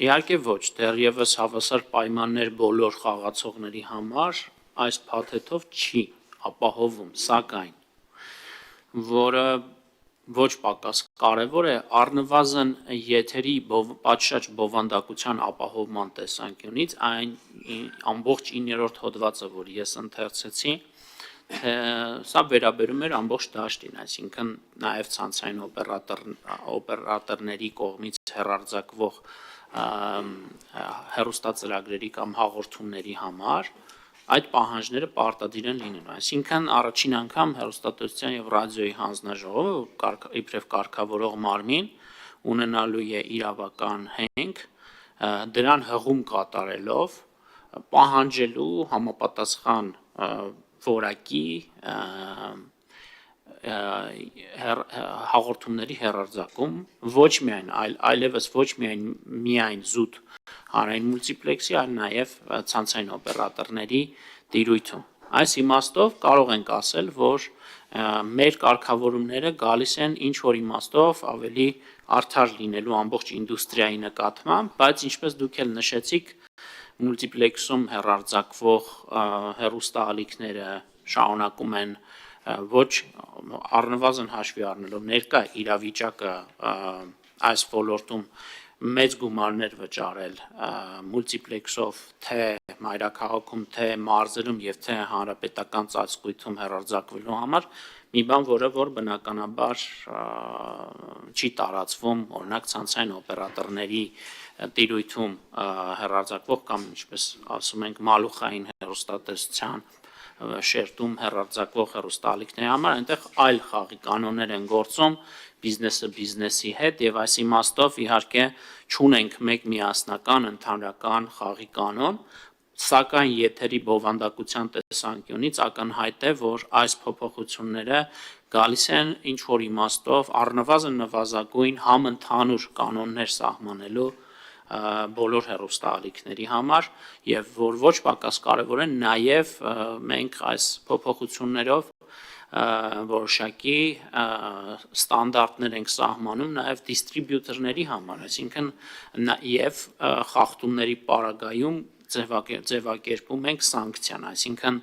Իհարկե ոչ, դեռևս հավասար պայմաններ բոլոր խաղացողների համար այս փաթեթով չի ապահովում, սակայն որը ոչ պակաս կարևոր է առնվազն եթերի պատշաճ բովանդակության ապահովման տեսանկյունից այն ամբողջ 9-րդ հոդվածը, որ ես ընթերցեցի, Սա վերաբերում էր ամբողջ դաշտին, այսինքն նաև ցանցային օպերատորների կողմից հեռարձակվող հեռուստածրագրերի կամ հաղորդումների համար այդ պահանջները պարտադիր են լինելու, այսինքն առաջին անգամ հեռուստատեսության եւ ռադիոյի հանձնաժողովը իբրև կարգավորող մարմին ունենալու է իրավական հենք դրան հղում կատարելով պահանջելու համապատասխան որակի հաղորդումների հեռարձակում ոչ միայն այլևս ոչ միայն զուտ հանրային մուլտիպլեքսի, այլ նաև ցանցային օպերատորների տիրույթում։ Այս իմաստով կարող ենք ասել, որ մեր կարգավորումները գալիս են ինչ որ իմաստով ավելի արդար լինելու ամբողջ ինդուստրիայի նկատմամբ, բայց ինչպես դուք էլ նշեցիք, մուլտիպլեքսում հեռարձակվող հեռուստաալիքները շարունակում են ոչ առնվազն հաշվի առնելով ներկա իրավիճակը այս ոլորտում մեծ գումարներ վճարել մուլտիպլեքսով թե մայրաքաղաքում, թե մարզերում եւ թե հանրապետական ծածկույթում հեռարձակվելու համար մի բան, որ բնականաբար չի տարածվում, օրինակ ցանցային օպերատորների տիրույթում հեռարձակվող կամ ինչպես ասում ենք մալուխային հեռուստատեսության շերտում հեռարձակվող հեռուստաալիքների համար այնտեղ այլ խաղի կանոններ են գործում բիզնեսը բիզնեսի հետ եւ այս իմաստով իհարկե չունենք մեկ միասնական ընդհանրական խաղի կանոն, սակայն եթերի բովանդակության տեսանկյունից ակնհայտ է, որ այս փոփոխությունները գալիս են ինչ որ իմաստով առնվազն նվազագույն համընդհանուր կանոններ սահմանելու բոլոր հեռուստաալիքների համար եւ որ ոչ պակաս կարեւոր է նաեւ մենք այս փոփոխություններով որոշակի ստանդարտներ ենք սահմանում նաեւ դիստրիբյուտորների համար, այսինքն եւ խախտումների պարագայում ձևակերպում ենք սանկցիան, այսինքն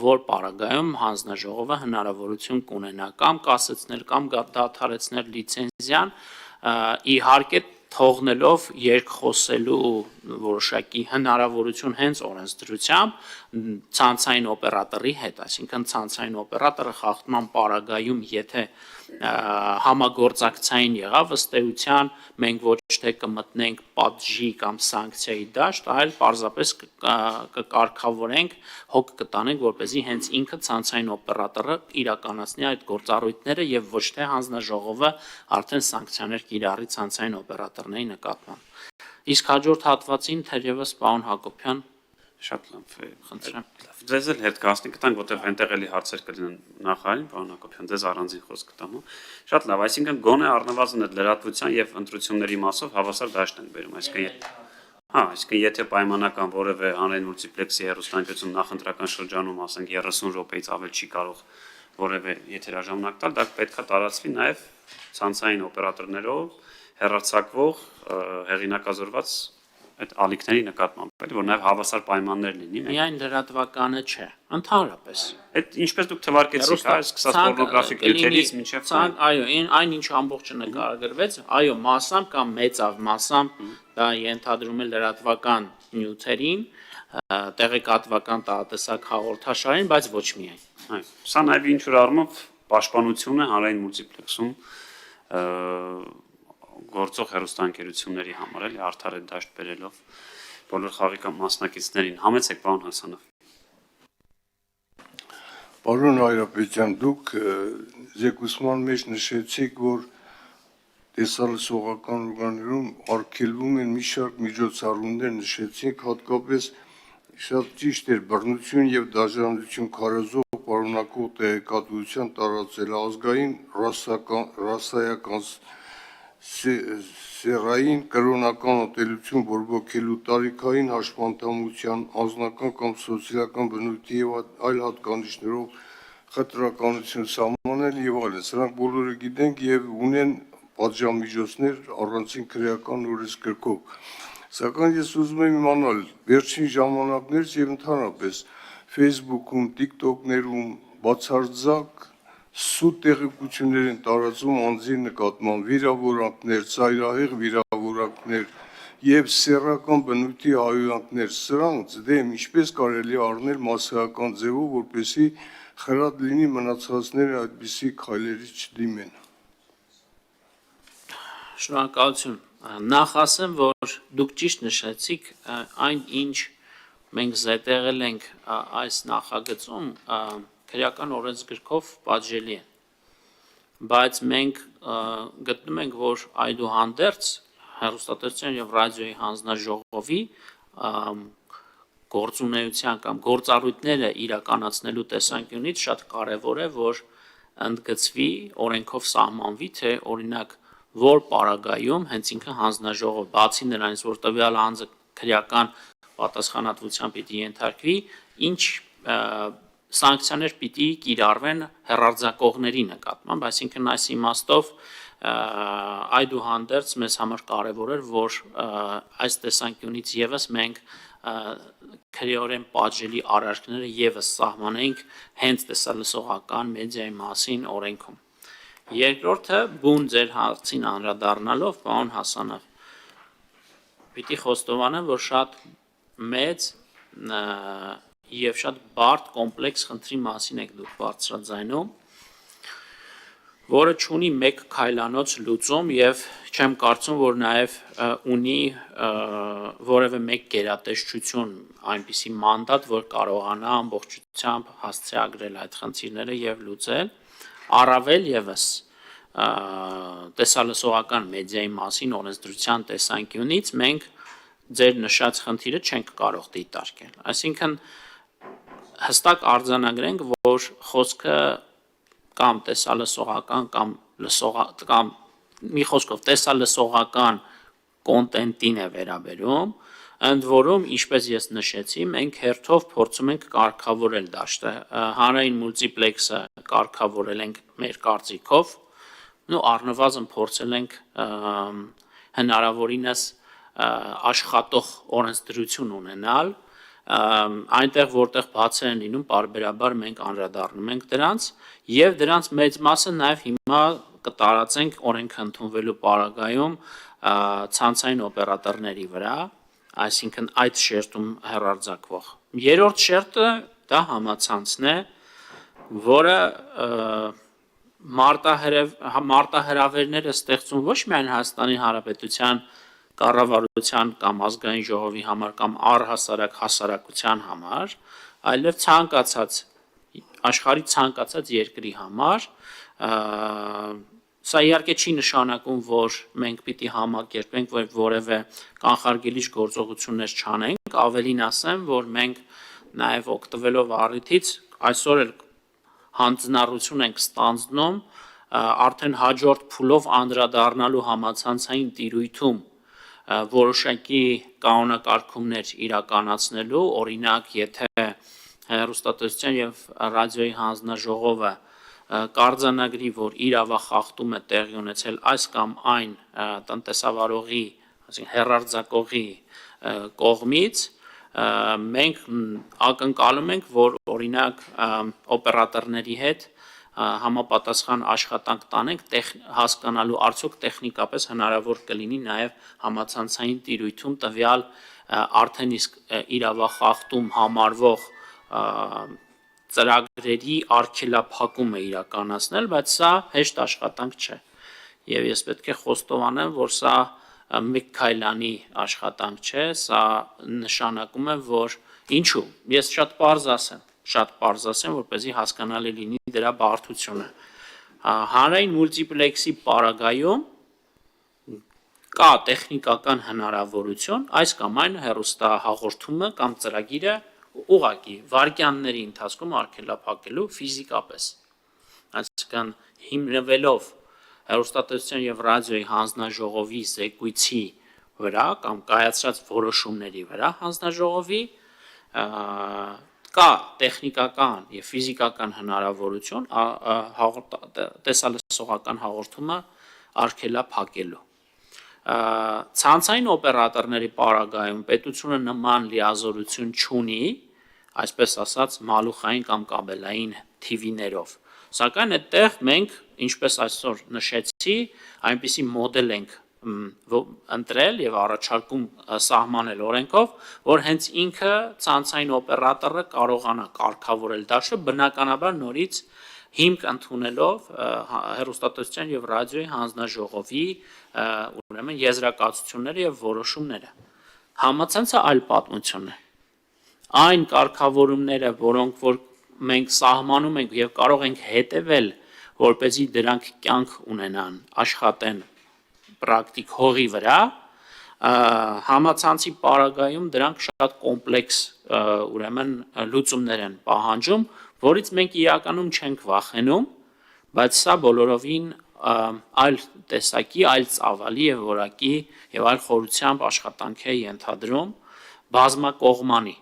որ պարագայում հանձնաժողովը հնարավորություն կունենա կամ կասեցնել կամ դադարեցնել լիցենզիան, իհարկե թողնելով երկխոսելու որոշակի հնարավորություն հենց օրենսդրությամբ ցանցային օպերատորի հետ, այսինքն ցանցային օպերատորը խախտման պարագայում, եթե համագործակցային եղավ ըստ էության, մենք ոչ թե կմտնենք պատժի կամ սանկցիայի դաշտ, այլ պարզապես կկարգավորենք, հոգ կտանենք, որպեսզի հենց ինքը ցանցային օպերատորը իրականացնի այդ գործառույթները եւ ոչ թե հանձնաժողովը արդեն սանկցիաներ կիրառի ցանցային օպերատորների նկատմամբ։ Իսկ հաջորդ հատվածին թերևս պարոն Հակոբյան Շատ լավ, խնդրեմ։ Ձեզ էլ հետ կասնի կտանք, որտեղ այնտեղ էլի հարցեր կլինեն նախարարին, պարոն Հակոբյան, ձեզ առանձին խոսք կտամ։ Շատ լավ, այսինքն գոնե առնվազն այդ լրատվության եւ ընտրությունների մասով հավասար դաշտ են բերում, այսինքն եթե պայմանական որևէ հանրային մուլտիպլեքսի հեռուստաընկերություն նախընտրական շրջանում, ասենք 30 րոպեից ավել չի կարող որևէ եթերաժամանակ տալ, դա պետքա տարածվի նաեւ ցանցային օպերատորներով հեռարձակվող հեղինակազորված այդ ալիքների նկատմամբ, որ նաև հավասար պայմաններ լինի։ Միայն լրատվականը չէ, ընդհանրապես։ Այդ ինչպես դուք թվարկեցիք, սկսած պորնոգրաֆիկ նյութերից մինչև այո, այն ինչ ամբողջը նկարագրվեց, այո, մասամբ կամ մեծավ մասամբ դա ենթադրում է լրատվական նյութերին, տեղեկատվական տարատեսակ հաղորդաշարին, բայց ոչ միայն։ Այո, սա նաև ինչ որ առումով պաշտպանություն է հանրային մուլտիպլեքսում գործող հեռուստաընկերությունների համար էլի արդար է դաշտ բերելով բոլոր խաղի կամ մասնակիցներին համեցեք պարոն Հասանով։ Պարոն Հայրապետյան, դուք զեկուցման մեջ նշեցիք, որ տեսալսողական օրգաններում արգելվում են մի շարք միջոցառումներ, նշեցիք հատկապես շատ ճիշտ էր բռնություն եւ դաժանություն քարոզող պարունակող տեղեկատվության տարածել ազգային ռասայական սերային կրոնական ատելություն բորբոքելու տարիքային հաշմանդամության անձնական կամ սոցիալական բնույթի եւ այլ հատկանիշներով խտրականություն սահմանել եւ այլն։ Սրանք բոլորը գիտենք եւ ունեն պատժամիջոցներ առանցին քրեական օրենսգրքով։ Սակայն ես ուզում եմ իմանալ վերջին ժամանակներից եւ ընդհանրապես Facebook-ում, TikTok-ներում բացարձակ սուտ տեղեկություններ են տարածում անձի նկատմամբ վիրավորանքներ, ծայրահեղ վիրավորանքներ եւ սեռական բնույթի հայհոյանքներ, սրանց դեմ ինչպես կարելի առնել մասսայական ձևով, որպեսզի խրատ լինի մնացածները այդպիսի քայլերից չդիմեն։ Շնորհակալություն։ Նախ ասեմ, որ դուք ճիշտ նշեցիք, այն ինչ մենք զետեղել ենք այս նախագծում, քրեական օրենսգրքով պատժելի է։ Բայց մենք գտնում ենք, որ այդուհանդերձ հեռուստատեսության եւ ռադիոյի հանձնաժողովի գործունեության կամ գործառույթները իրականացնելու տեսանկյունից շատ կարևոր է, որ ընդգծվի, օրենքով սահմանվի, թե օրինակ որ պարագայում հենց ինքը հանձնաժողով բացի նրանից, որ տվյալ անձը քրեական պատասխանատվության պիտի ենթարկվի, ինչ սանկցիաներ պիտի կիրառվեն հեռարձակողների նկատմամբ, այսինքն այս իմաստով այդուհանդերձ մեզ համար կարևոր էր, որ այս տեսանկյունից եւս մենք քրեորեն պատժելի արարքները եւս սահմանենք հենց տեսալսողական մեդիայի մասին օրենքում։ Երկրորդը բուն ձեր հարցին անդրադառնալով, պարոն Հասանով, պիտի խոստովանեմ, որ շատ մեծ եւ շատ բարդ կոմպլեքս խնդրի մասին եք դուք բարձրաձայնում, որը ունի մեկ քայլանոց լուծում եւ չեմ կարծում, որ նաեւ ունի որևէ մեկ գերատեսչություն այնպիսի մանդատ, որ կարողանա ամբողջությամբ հասցեագրել այդ խնդիրները եւ լուծել, առավել եւս տեսալսողական մեդիայի մասին օրենսդրության տեսանկյունից մենք ձեր նշած խնդիրը չենք կարող դիտարկել։ Այսինքն հստակ արձանագրենք, որ խոսքը կամ տեսալսողական կամ մի խոսքով տեսալսողական կոնտենտին է վերաբերում, ընդ որում, ինչպես ես նշեցի, մենք հերթով փորձում ենք կարգավորել դաշտը, հանրային մուլտիպլեքսը կարգավորել ենք մեր կարծիքով, առնվազն փորձել ենք հնարավորինս աշխատող օրենսդրություն ունենալ, այնտեղ որտեղ բացեր են լինում, պարբերաբար մենք անդրադառնում ենք դրանց եւ դրանց մեծ մասը նաեւ հիմա կտարածենք օրենքը ընդունվելու պարագայում ցանցային օպերատորների վրա, այսինքն այդ շերտում հեռարձակվող։ Երրորդ շերտը դա համացանցն է, որը մարտահրավերները ստեղծում ոչ միայն Հայաստանի Հանրապետության կառավարության կամ ազգային ժողովի համար կամ առհասարակ հասարակության համար, այլև ցանկացած աշխարհի ցանկացած երկրի համար, սա իհարկե չի նշանակում, որ մենք պիտի համակերպենք, որ որևէ կանխարգելիչ գործողություններ չանենք, ավելին ասեմ, որ մենք նաև օգտվելով առիթից այսօր էլ հանձնառություն ենք ստանձնում արդեն հաջորդ փուլով անդրադառնալու համացանցային տիրույթում որոշակի կանոնակարգումներ իրականացնելու, օրինակ, եթե հեռուստատեսության եւ ռադիոյի հանձնաժողովը կարձանագրի, որ իրավախախտում է տեղի ունեցել այս կամ այն տնտեսավարողի, այսինքն հեռարձակողի կողմից, մենք ակնկալում ենք, որ օրինակ օպերատորների հետ համապատասխան աշխատանք տանենք, հասկանալու արդյոք տեխնիկապես հնարավոր կլինի նաև համացանցային տիրույթում տվյալ արդեն իսկ իրավախախտում համարվող ծրագրերի արգելափակումը իրականացնել, բայց սա հեշտ աշխատանք չէ։ Եվ ես պետք է խոստովանեմ, որ սա մեկ քայլանի աշխատանք չէ, սա նշանակում է, որ ինչու, ես շատ պարզ ասեմ, որպեսզի հասկանալի լինի դրա բարդությունը։ Հանրային մուլտիպլեքսի պարագայում կա տեխնիկական հնարավորություն այս կամ այն հեռուստահաղորդումը կամ ծրագիրը ուղղակի վայրկյանների ընթացքում արգելափակելու ֆիզիկապես։ Այսինքն հիմնվելով հեռուստատեսության եւ ռադիոյի հանձնաժողովի զեկույցի վրա կամ կայացրած որոշումների վրա հանձնաժողովի կա տեխնիկական եւ ֆիզիկական հնարավորություն տեսալսողական հաղորդումը արգելափակելու։ Ցանցային օպերատորների պարագայում պետությունը նման լիազորություն չունի, այսպես ասած, մալուխային կամ կաբելային TV-ներով։ Սակայն այդտեղ մենք, ինչպես այսօր նշեցի, այնպիսի մոդել ենք ընտրել եւ առաջարկում սահմանել օրենքով, որ հենց ինքը ցանցային օպերատորը կարողանա կարգավորել դաշտը բնականաբար նորից հիմք ընդունելով հեռուստատեսության եւ ռադիոյի հանձնաժողովի ուրեմն եզրակացությունները եւ որոշումները։ Համացանցը այլ պատմություն է։ Այն կարգավորումները, որոնք որ մենք սահմանում ենք եւ կարող ենք հետեւել, որպեսզի դրանք կյանք ունենան, աշխատեն պրակտիկ հողի վրա, համացանցի պարագայում դրանք շատ կոմպլեքս ուրեմն լուծումներ են պահանջում, որից մենք իրականում չենք վախենում, բայց սա բոլորովին այլ տեսակի, այլ ծավալի եւ որակի եւ այլ խորությամբ աշխատանք է ենթադրում բազմակողմանի։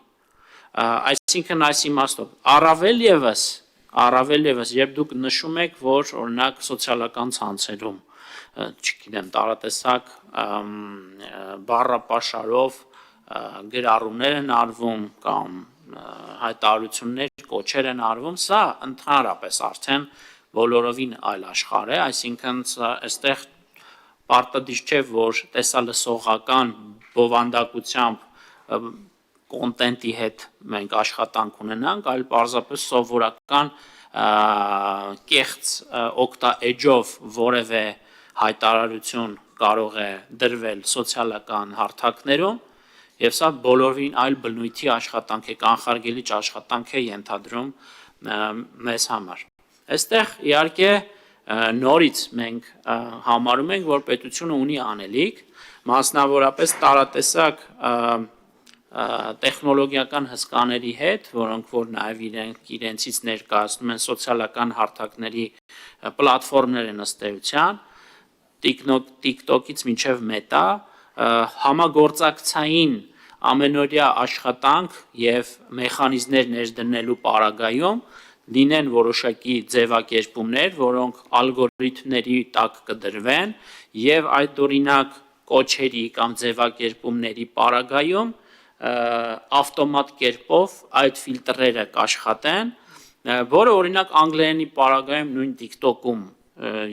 Այսինքն այս իմաստով առավել եւս երբ դուք նշում եք, որ օրինակ սոցիալական ցանցերում չգիտեմ, տարատեսակ բառապաշարով գրառումներ են արվում կամ հայտարարություններ, կոչեր են արվում, սա ընդհանրապես արդեն բոլորովին այլ աշխարհ է, այսինքն այստեղ պարտադիր չէ, որ տեսալսողական բովանդակությամբ կոնտենտի հետ մենք աշխատանք ունենանք, այլ պարզապես սովորական կեղծ օգտաէջով որևէ հայտարարություն կարող է դրվել սոցիալական հարթակներում եւ սա բոլորին այլ բնույթի աշխատանք է, կանխարգելիչ աշխատանք է ենթադրում մեզ համար։ Այստեղ իհարկե նորից մենք համարում ենք, որ պետությունը ունի անելիք, մասնավորապես տարատեսակ տեխնոլոգիական հսկաների հետ, որոնք որ նաև իրենցից ներկայացնում են սոցիալական հարթակների պլատֆորմներ են ըստ էության, TikTok-ից մինչև Meta, համագործակցային ամենօրյա աշխատանք եւ մեխանիզմներ ներդնելու պարագայում լինեն որոշակի ձևակերպումներ, որոնք ալգորիթմների տակ կդրվեն եւ այդ օրինակ կոչերի կամ ձևակերպումների պարագայում ավտոմատ կերպով այդ ֆիլտրերը կաշխատեն, որը օրինակ անգլերենի պարագայում նույն TikTok-ում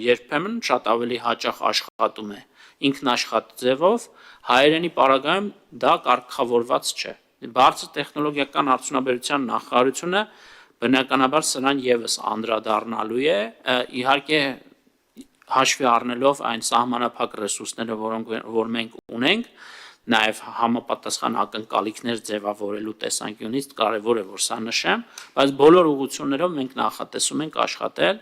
երբեմն շատ ավելի հաճախ աշխատում է ինքնաշխատ ձևով, հայերենի պարագայում դա կարգավորված չէ։ Բարձր տեխնոլոգիական արդյունաբերության նախարարությունը բնականաբար սրան եւս անդրադառնալու է, իհարկե հաշվի առնելով այն սահմանափակ ռեսուրսները, որ մենք ունենք, նաև համապատասխան ակնկալիքներ ձևավորելու տեսանկյունից կարևոր է, որ սա նշեմ, բայց բոլոր ուղղություններով մենք նախատեսում ենք աշխատել,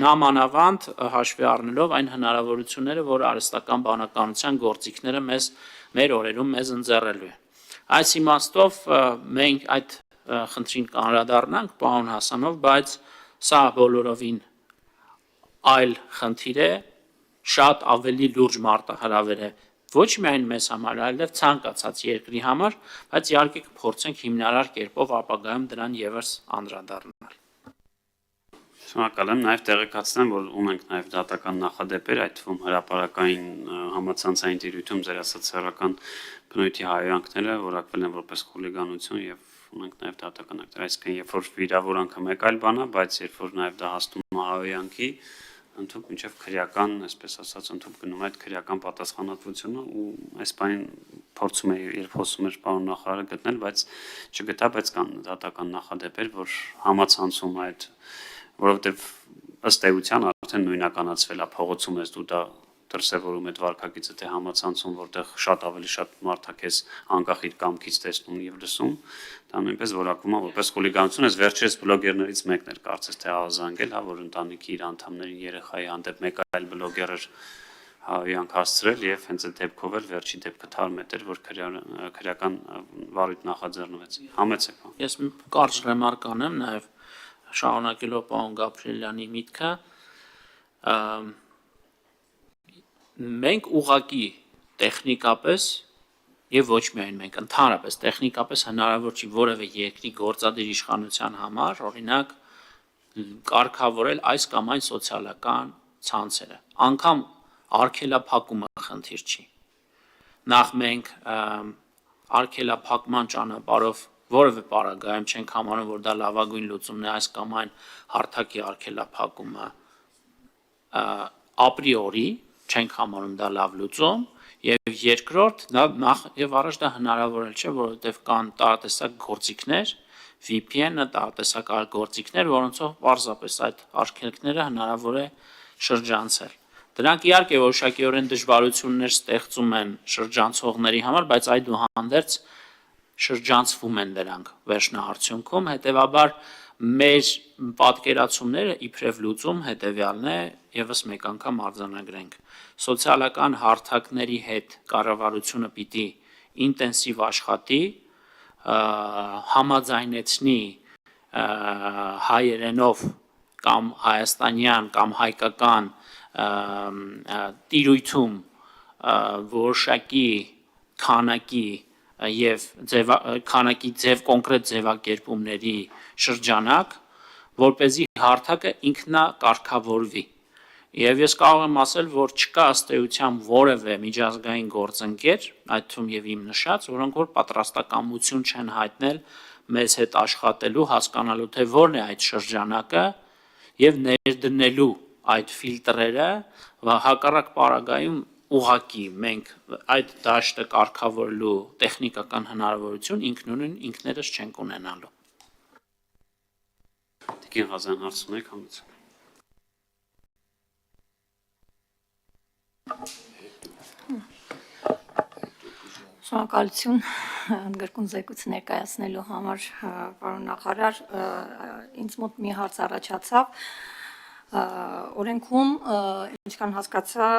նամանավանդ հաշվի առնելով այն հնարավորությունները, որ արհեստական բանականության գործիքները մեր օրերում մեզ ընձեռելու են։ Այս իմաստով մենք այդ խնդրին կանդրադառնանք պարոն Հասանով, բայց սա բոլորովին այլ խնդիր է, շատ ավելի լուրջ մարտահրավեր է ոչ միայն մեզ համար, այլև ցանկացած երկրի համար, բայց իհարկե կփորձենք հիմնարար կերպով ապագայում դրան եւս անդրադառնալ։ Շնորհակալ եմ, նաև տեղեկացնեմ, որ ունենք նաև դատական նախադեպեր, այդ թվում հրապարակային համացանցային տիրույթում ձեր ասած սեռական բնույթի հայրանքները որակվել են որպես խուլիգանություն եւ ունենք նաև դատական ակտեր, այսինքն երբ որ վիրավորանքը մեկ այլ բան է, բայց երբ որ նաև դա հասնում է հայրանքի ընդհանուր մինչև քրեական, այսպես ասած, ընդհանուր գնում է այդ քրեական պատասխանատվությունը ու այս բանին փորձում է երբ խոսում էր պարոն նախարարը գտնել, բայց չգտա, բայց կան դատական նախադեպեր, որ համացանցում այդ, որովհետև ըստ էության արդեն նույնականացվել է փողոցում ես դու դա դրսևորում այդ վարքագիծը թե համացանցում, որտեղ շատ ավելի շատ մարդակ էս անկախ իր կամքից տեսնում եւ լսում, դա նույնպես որակվում է որպես խուլիգանություն, այս վերջերս բլոգերներից մեկն էր կարծես թե ահազանգել, հա, որ ընտանիքի իր անդամներին երեխայի հանդեպ մեկ այլ բլոգեր էր իրանք հասցրել եւ հենց այդ դեպքով էլ վերջի դեպքը թարմետ էր, որ քրեական վարույթ նախաձեռնվեց։ Համեցեք։ Ես կարճ ռեմարկ անեմ նաեւ շարունակելով պարոն Գաբրիելյանի միտքը, մենք ուղակի տեխնիկապես եւ ոչ միայն մենք ընդհանրապես տեխնիկապես հնարավոր չի որևէ երկրի գործադիր իշխանության համար օրինակ կարգավորել այս կամ այն սոցիալական ցանցերը անգամ արգելափակումը խնդիր չի նախ մենք արգելափակման ճանապարհով որևէ պարագայում չենք համարում որ դա լավագույն լուծումն է այս կամ այն հարթակի արգելափակումը ապրիորի չենք համարում դա լավ լուծում, եւ երկրորդ դա նախ եւ առաջ դա հնարավոր չէ, որովհետեւ կան տարատեսակ գործիքներ, VPN-ը տարատեսակ գործիքներ, որոնցով պարզապես այդ արգելքները հնարավոր է շրջանցել։ Դրանք իհարկե որոշակիորեն դժվարություններ ստեղծում են շրջանցողների համար, բայց այդուհանդերձ շրջանցվում են դրանք վերջնահարցունքում, հետեւաբար մեր պատկերացումները իբրև լուծում հետեւյալն է, եւս մեկ անգամ արձանագրենք։ Սոցիալական հարթակների հետ կառավարությունը պիտի ինտենսիվ աշխատի, համաձայնեցնի հայերենով կամ հայաստանյան կամ հայկական տիրույթում որոշակի քանակի եւ քանակի կոնկրետ ձևակերպումների շրջանակ, որպեսզի հարթակը ինքնակարգավորվի։ Եվ ես կարող եմ ասել, որ չկա ըստ էության որևէ միջազգային գործընկեր, այդ թվում եւ իմ նշած, որոնք որ պատրաստակամություն չեն հայտնել մեզ հետ աշխատելու, հասկանալու թե որն է այդ շրջանակը եւ ներդնելու այդ ֆիլտրերը, հակառակ պարագայում ուղղակի մենք այդ դաշտը կարգավորելու տեխնիկական հնարավորություն ինքներս չենք ունենալու։ Տիկին Ղազարյան հարց ունեք համից։ Շնորհակալություն ընդգրկուն զեկույց ներկայացնելու համար, պարոն նախարար, ինձ մոտ մի հարց առաջացավ։ Օրենքում, ինչքան հասկացա,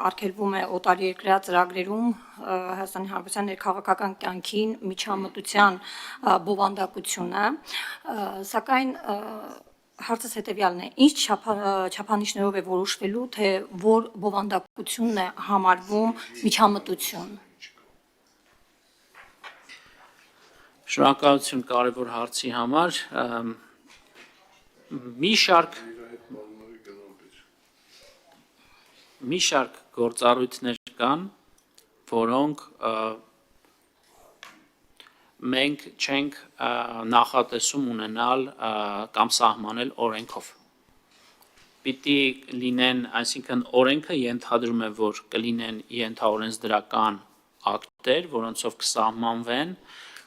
արգելվում է օտարերկրյա ծրագրերում Հայաստանի Հանրապետության ներքաղաքական կյանքին միջամտության բովանդակությունը, սակայն հարցս հետևյալն է. ինչ չափանիշներով է որոշվելու, թե որ բովանդակությունն է համարվում միջամտություն։ Շնորհակալություն կարևոր հարցի համար։ Մի շարք գործառույթներ կան, որոնք մենք չենք նախատեսում ունենալ կամ սահմանել օրենքով։ Պիտի լինեն, այսինքն օրենքը ենթադրում է, որ կլինեն ենթաօրենսդրական ակտեր, որոնցով կսահմանվեն,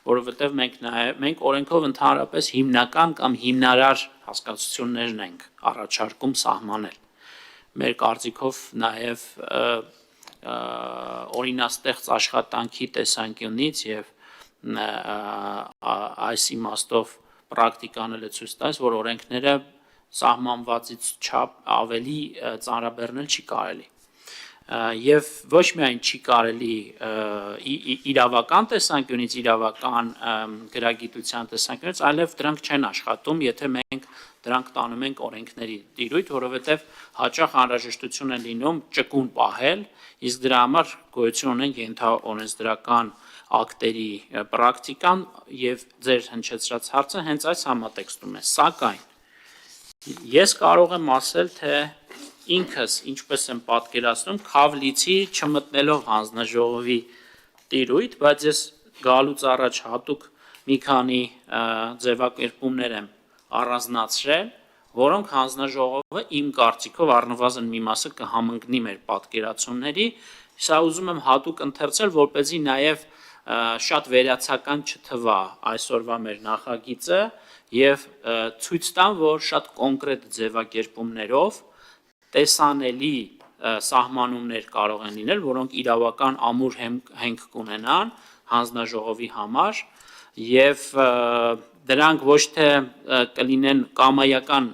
որովհետև մենք օրենքով ընդհանրապես հիմնական կամ հիմնարար հասկացություններն ենք առաջարկում սահմանել։ Մեր կարծիքով նաև օրինաստեղծ աշխատանքի տեսանկյունից եւ այս իմաստով պրակտիկան էլ է ցույց տալիս, որ օրենքները սահմանվածից չափ ավելի ծանրաբեռնել չի կարելի։ Եվ ոչ միայն չի կարելի իրավական տեսանկյունից, իրավական գրագիտության տեսանկյունից, այլև դրանք չեն աշխատում, եթե մենք դրանք տանում ենք օրենքների տիրույթ, որովհետև հաճախ անհրաժեշտություն է լինում ճկուն պահել, իսկ դրա համար գոյություն ունեն ենթաօրենսդրական ակտերի պրակտիկան եւ ձեր հնչեցրած հարցը հենց այս համատեքստում է, սակայն ես կարող եմ ասել, թե ինքս ինչպես եմ պատկերացնում, քավլիցի չմտնելով հանձնաժողովի տիրույթ, բայց ես գալուց առաջ հատուկ մի քանի ձևակերպումներ եմ առանձնացրել, որոնք հանձնաժողովը իմ կարծիքով առնվազն մի մասը կհամընկնի մեր պատկերացումների, սա ուզում եմ հատուկ ընթերցել, որպեսզի նաև շատ վերացական չթվա այսօրվա մեր նախագիծը եւ ցույց տամ, որ շատ կոնկրետ ձևակերպումներով տեսանելի սահմանումներ կարող են լինել, որոնք իրավական ամուր հենք կունենան հանձնաժողովի համար եւ դրանք ոչ թե կլինեն կամայական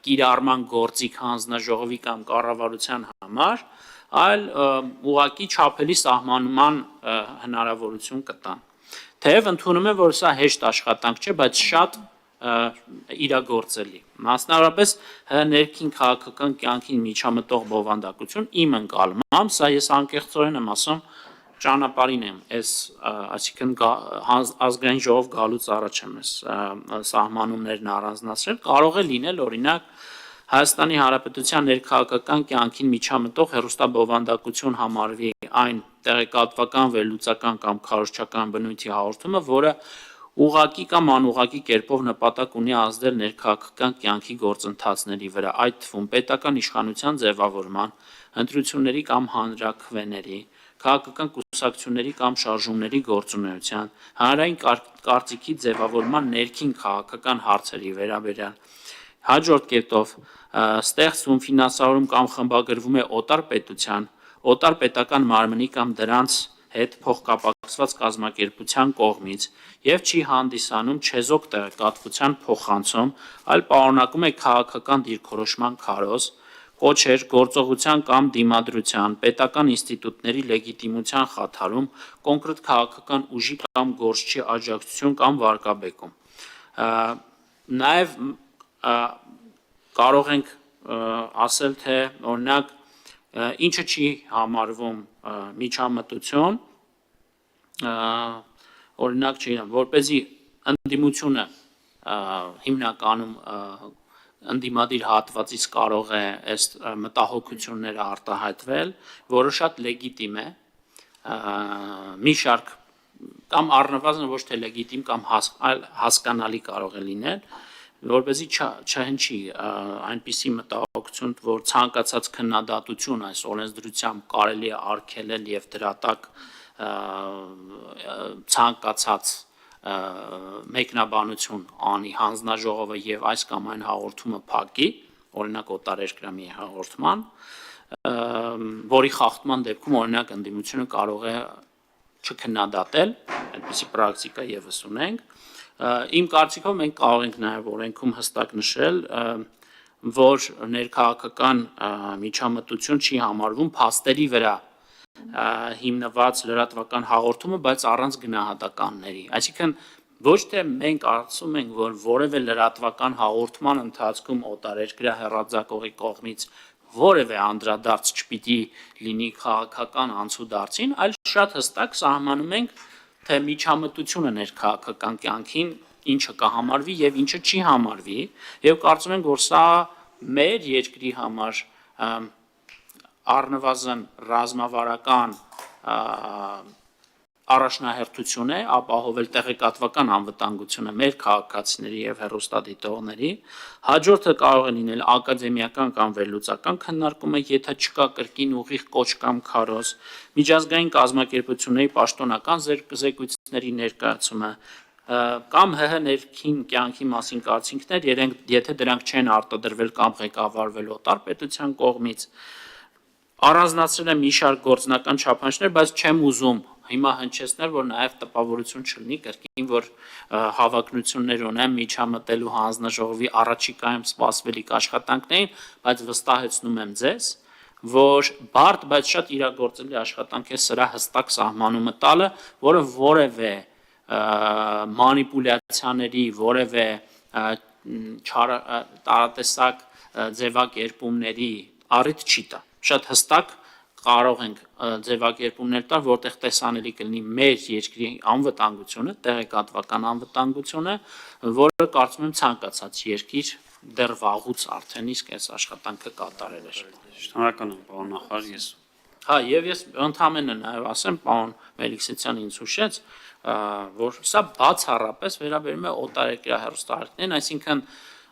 կիրառման գործիք հանձնաժողովի կամ կառավարության համար, այլ ուղղակի չափելի սահմանման հնարավորություն կտան։ Թեև ընդունում եմ, որ սա հեշտ աշխատանք չէ, բայց շատ իրագործելի։ Մասնավորապես ներքին քաղաքական կյանքին միջամտող բովանդակություն իմ ընկալմամբ, սա ես անկեղծորեն եմ ասում, ճանապարհին եմ, այսինքն ազգային ժողով գալուց առաջ եմ սահմանումներն առանձնացրել, կարող է լինել օրինակ Հայաստանի Հանրապետության ներքաղաքական կյանքին միջամտող հեռուստաբովանդակություն համարվի այն տեղեկատվական, վերլուծական կամ քարոզչական բնույթի հաղորդումը, որը ուղղակի կամ անուղղակի կերպով նպատակ ունի ազդել ներքաղաքական կյանքի գործընթացների վրա, այդ թվում պետական իշխանության ձևավորման, ընտրությունների կամ հանրաքվեների, քաղաքական կուսակցությունների կամ շարժումների գործունեության, հանրային կարծիքի ձևավորման ներքին քաղաքական հարցերի վերաբերյալ, հաջորդ կետով ստեղծվում, ֆինանսավորում կամ խմբագրվում է օտար պետության, օտար պետական մարմնի կամ դրանց հետ փոխկապակցված կազմակերպության կողմից եւ չի հանդիսանում չեզոք տեղեկատվության փոխանցում, այլ պարունակում է քաղաքական դիրքորոշման քարոզ, կոչեր, գործողության կամ դիմադրության, պետական ինստիտուտների լեգիտիմության խաթարում, կոնկրետ քաղաքական ուժի կամ գործչի աջակցություն կամ վարկաբեկում։ Նաեւ կարող ենք ասել, թե օրինակ ինչը չի համարվում միջամտություն, օրինակ չի, որպեսզի ընդդիմությունը հիմնականում ընդդիմադիր հատվածից կարող է այս մտահոգությունները արտահայտվել, որը շատ լեգիտիմ է, մի շարք կամ առնվազն ոչ թե լեգիտիմ կամ հասկանալի կարող է լինել, որպեսզի չհնչի այնպիսի մտահոգություն, որ ցանկացած քննադատություն այս օրենսդրությամբ կարելի է արգելել եւ դրա տակ ցանկացած մեկնաբանություն անի հանձնաժողովը եւ այս կամ այն հաղորդումը փակի, օրինակ օտարերկրամի հաղորդման, որի խախտման դեպքում օրինակ ընդդիմությունը կարող է չքննադատել, այդպիսի պրակտիկա եւս ունենք։ Իմ կարծիքով մենք կարող ենք նաեւ օրենքում հստակ նշել, որ ներքաղաքական միջամտություն չի համարվում փաստերի վրա հիմնված լրատվական հաղորդումը, բայց առանց գնահատականների։ Այսինքն ոչ թե մենք կարծում ենք, որ որևէ լրատվական հաղորդման ընթացքում օտարերկրյա հեռարձակողի կողմից որևէ անդրադարձ չպիտի լինի քաղաքական անցուդարձին, այլ շատ հստակ սահմանում ենք, թե միջամտությունը ներքաղաքական կյանքին ինչը կհամարվի եւ ինչը չի համարվի, եւ կարծում ենք, որ սա մեր երկրի համար առնվազն ռազմավարական առաջնահերթություն է ապահովել տեղեկատվական անվտանգությունը մեր քաղաքացիների եւ հեռուստադիտողների, հաջորդը կարող է լինել ակադեմիական կամ վերլուծական քննարկումը, եթե չկա կրկին ուղիղ կոչ կամ քարոզ, միջազգային կազմակերպությունների պաշտոնական զեկույցների ներկայացումը կամ ՀՀ ներքին կյանքի մասին կարծիքներ, եթե դրանք չեն արտադրվել կամ ղեկավարվել օտար պետության կողմից, առանձնացրել եմ մի շարք գործնական չափանիշներ, բայց չեմ ուզում հիմա հնչեցնել, որ նաև տպավորություն չլինի կրկին, որ հավակնություններ ունեմ միջամտելու հանձնաժողովի առաջիկայում սպասվելիք աշխատանքներին, բայց վստահեցնում եմ ձեզ, որ բարդ, բայց շատ իրագործելի աշխատանք է սրա հստակ սահմանումը տալը, որը որևէ մանիպուլյացիաների, որևէ տարատեսակ ձևակերպումների առիթ չի տա։ Շատ հստակ կարող ենք ձևակերպումներ տալ, որտեղ տեսանելի կլինի մեր երկրի անվտանգությունը, տեղեկատվական անվտանգությունը, որը կարծում եմ ցանկացած երկիր դեռ վաղուց արդեն իսկ այս աշխատանքը կատարել էր։ Շնորհակալ եմ, պարոն նախարար, ես Հա, եւ ես ընդհանրապես նաեւ ասեմ, պարոն Մելիքսեթյանն ինձ հուշեց, որ սա բացառապես վերաբերում է օտարերկրյա հեռուստաալիքներին, այսինքն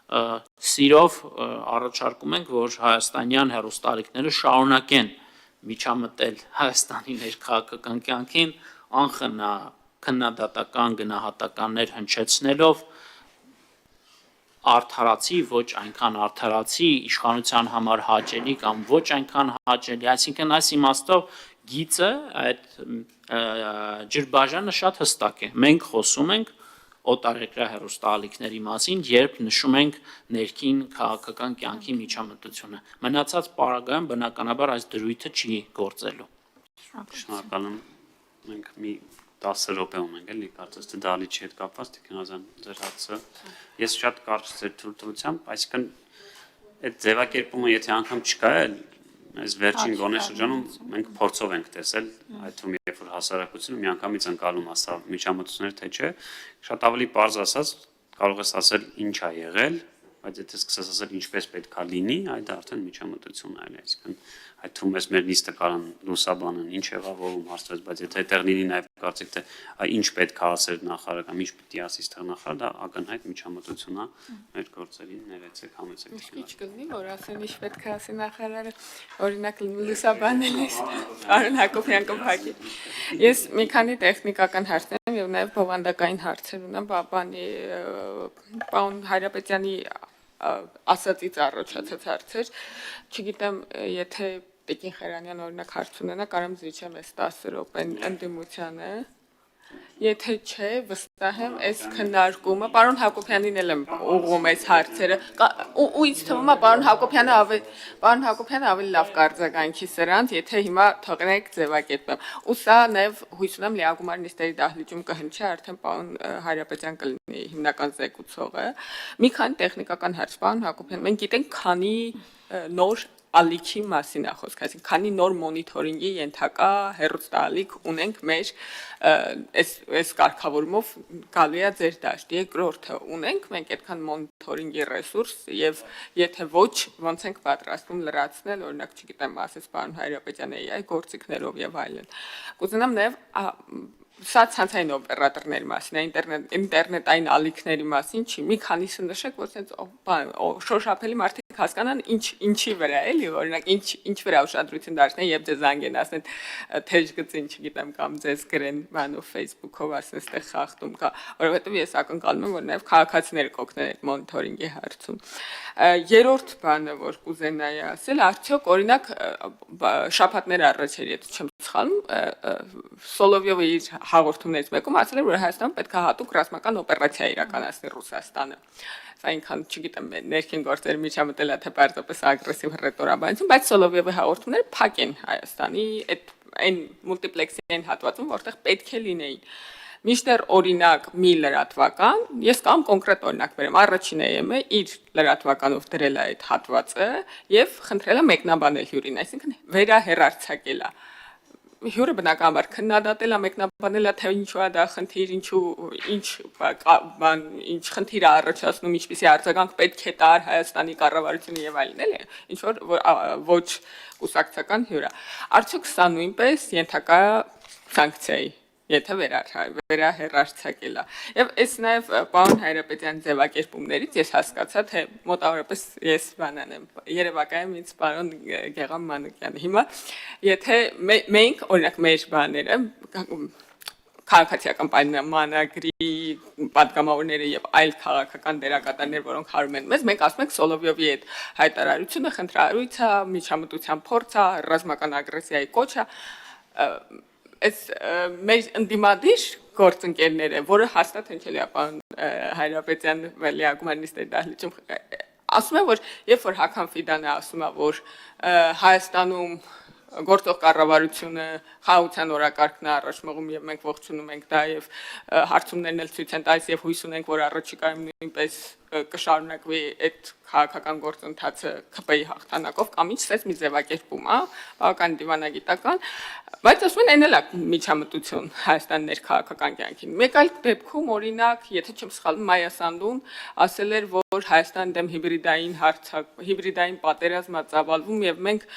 սիրով առաջարկում ենք, որ հայաստանյան հեռուստաալիքները շարունակեն միջամտել Հայաստանի ներքաղաքական կյանքին անխնա քննադատական գնահատականներ հնչեցնելով արդարացի, ոչ այնքան արդարացի, իշխանության համար հաճելի կամ ոչ այնքան հաճելի, այսինքն այս իմաստով գիծը այդ ջրբաժանը շատ հստակ է։ Մենք խոսում ենք օտարերկրյա հեռուստաալիքների մասին, երբ նշում ենք ներքին քաղաքական կյանքի միջամտությունը։ Մնացած պարագայում բնականաբար այս դրույթը չի գործելու։ շնորհակալ եմ, մենք մի 10 րոպե ունենք, էլի, կարծես թե դալիճի հետ կապված Տիկնազյան ձեր հարցը։ Ես շատ կարճ ձեր թույլտվությամբ, այսինքն այդ ձևակերպումը, եթե անգամ չկա, այս վերջին գոնե շրջանում մենք փորձով ենք տեսել, այդ թվում երբ որ հասարակությունը միանգամից ընկալում ասա միջամտություններ թե չէ, շատ ավելի պարզ ասած կարող ես ասել ինչ ա եղել, բայց եթե սկսես ասել ինչպես պետք է լինի, այդ արդեն միջամտություն է, այսինքն այդ թվում ես մեր նիստը կարան լուսաբանեն ինչ եղավ որում հարցրեց, բայց եթե այդտեղ լինի նաև կարծիք թե ինչ պետք է ասեր նախարարը կամ ինչ պիտի ասի ստեղ նախարարը, դա ակնհայտ միջամտություն է մեր գործերին ներեցեք, համեցեք։ Ինչ կլինի, որ ասեն ինչ պետք է ասի նախարարը, օրինակ լուսաբանել ես, Արոն Հակոբյան կփակի։ Ես մի քանի տեխնիկական հարցեր եմ եւ նաեւ բովանդակային հարցեր ունեմ, պարոն Հայրապետյանի ասածից առաջացած հարցեր, չգիտեմ, եթե Տիկին Խերանյան օրինակ հարց ունենա, կարամ զիջեմ այս 10 րոպեն ընդդիմությանը։ Եթե չէ, վստահ եմ, այս քննարկումը, պարոն Հակոբյանին էլ եմ ուղղում այս հարցերը, ու ինձ թվում է պարոն Հակոբյանը ավելի լավ կարձագանքի սրանց, եթե հիմա թողնենք ձևակերպեմ։ Ու սա նաև հույս ունեմ լիագումար նիստերի դահլիճում կհնչի, արդեն պարոն Հայրապետյան կլինի հիմնական զեկուցողը։ Մի քանի տեխնիկական հարց, պարոն Հակոբյան, մենք գիտենք քանի նոր ալիքի մասին է խոսքը, այսինքն քանի նոր մոնիթորինգի ենթակա հեռուստաալիք ունենք մեր այս կարգավորումով գալու է ձեր դաշտ։ Երկրորդը ունենք մենք այդքան մոնիթորինգի ռեսուրս եւ եթե ոչ, ոնց ենք պատրաստվում լրացնել, օրինակ, չգիտեմ, ասես պարոն Հայրապետյանը AI գործիքներով եւ այլն։ Կուզենամ նաեւ Սա ցանցային օպերատորների մասին, ինտերնետային ալիքների մասին չի, մի քանիսը նշեք, որ sense շոշափելի մարդիկ հասկանան ինչի վրա էլի, օրինակ ինչ վրա ուշադրություն դարձնեն եւ ձեզ զանգեն, ասեն թեժ գծին, չգիտեմ, կամ ձեզ գրեն բանով Facebook-ով, ասեն, այստեղ խախտում կա, որովհետեւ ես ակնկալում եմ, որ նաեւ քաղաքացիները կօգնեն այդ մոնիթորինգի հարցում։ Երրորդ բանը, որ կուզենայի ասել, արդյոք օրինակ շաբաթներ առաջ էր, եթե չեմ սխալվում, Սոլովյովը իր հաղորդումներից մեկում ասել էր, որ Հայաստանը պետք է հատուկ ռազմական օպերացիա իրականացնի Ռուսաստանը։ Սա ինքան, չգիտեմ, ներքին գործերի միջամտել է թե պարզապես ագրեսիվ ռետորաբանություն, բայց Սոլովյովի հաղորդումները փակ են Հայաստանի այն մուլտիպլեքսային հատվածում, որտեղ պետք է լինեին։ Միշտեր օրինակ մի լրատվական, ես կամ կոնկրետ օրինակ բերեմ, առաջինը ԵՄ իր լրատվականով դրել է այդ հատվածը եւ խնդրել է մեկնաբանել հյուրին, այսինքն վերահեռարձակել է։ Հյուրը բնականաբար քննադատել է, մեկնաբանել է, թե ինչու է դա խնդիր, ինչ խնդիր է առաջացնում, ինչպիսի արձագանք պետք է տար Հայաստանի կառավարությունը եւ այլն, էլի, ինչ որ ոչ կուսակցական հյուր է։ Արդյոք սա նույնպես ենթակա սանկցիայի, եթե վերահեռարձակել է։ Եվ այս նաև պարոն Հայրապետյան ձևակերպումներից ես հասկացա, թե մոտավորապես ես բանան եմ, երևակայեմ ինձ պարոն Գեգամ Մանուկյանը։ Հիմա, եթե մենք, օրինակ, մեր բաները, քաղաքացիական պայմանագրի պատգամավորները եւ այլ քաղաքական դերակատարներ, որոնք հարում են մեզ, մենք ասում ենք Սոլովյովի այդ հայտարարությունը խնդրահարույց է, միջամտության փորձ է, ռազմական ագրեսիայի կոչ է։ Այս մեր ընդդիմադիր գործընկերները, որը հաստատ հնչել է պարոն Հայրապետյան լիագումար նիստերի դահլիճում, ասում են, որ երբ որ Հական Ֆիդանը ասում է, որ Հայաստանում գործող կառավարությունը խաղաղության օրակարգն է առաջ մղում եւ մենք ողջունում ենք դա եւ հարցումներն էլ ցույց են տալիս եւ հույս ունենք, որ առաջիկայում նույնպես կշարունակվի այդ քաղաքական գործընթացը ԿՊ-ի հաղթանակով կամ ինչ-որ մի ձևակերպում, բավական դիվանագիտական, բայց ասում են այն էլ է միջամտություն Հայաստանի ներքաղաքական կյանքին։ Մեկ այլ դեպքում, օրինակ, եթե չեմ սխալվում, Մայա Սանդուն ասել էր, որ Հայաստանի դեմ հիբրիդային պատերազմ է ծավալվում եւ մենք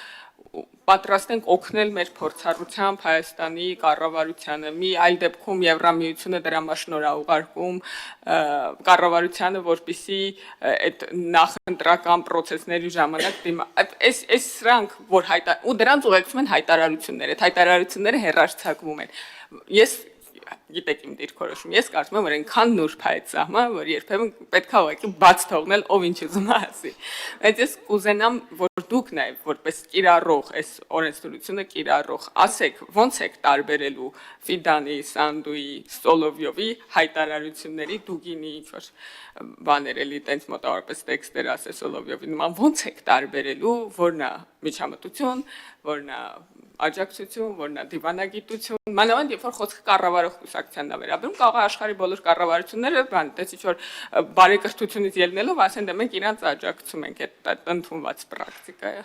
պատրաստ ենք օգնել մեր փորձառությամբ Հայաստանի կառավարությանը։ Մի այլ դեպքում Եվրամիությունը դրա համար է ուղարկում կառավարությանը, որպեսզի այդ նախընտրական process-ների ժամանակ այս սրանք, որ ու դրանց ուղեկցում են հայտարարությունները, այդ հայտարարությունները հեռարձակվում են։ Ես գիտեք իմ դիրքորոշում, ես կարծում եմ, որ այնքան նուրբ է այդ սահմանը, որ երբեմն պետք է ուղղակի բաց թողնել, ով ինչ ուզում է ասի։ Բայց ես կուզենամ, որ դուք նաև որպես կիրառող, այս օրենսդրությունը կիրառող, ասեք, ոնց եք տարբերելու Ֆիդանի, Սանդուի, Սոլովյովի հայտարարությունների դուգինի ինչ-որ բաներ էլի, տենց մոտավորապես տեքստեր ասե Սոլովյովի նման, ոնց եք տարբերելու, որն է միջամտություն, որն է աջակցություն, որն է դիվանագիտություն, մանավանդ երբ որ խոսքը կառավարող կուսակցությանն է վերաբերում, կարող է աշխարհի բոլոր կառավարությունները բան, տես ինչ-որ բարեկրթությունից ելնելով ասեն, դե մենք իրանց աջակցում ենք, այդ ընդունված պրակտիկա է։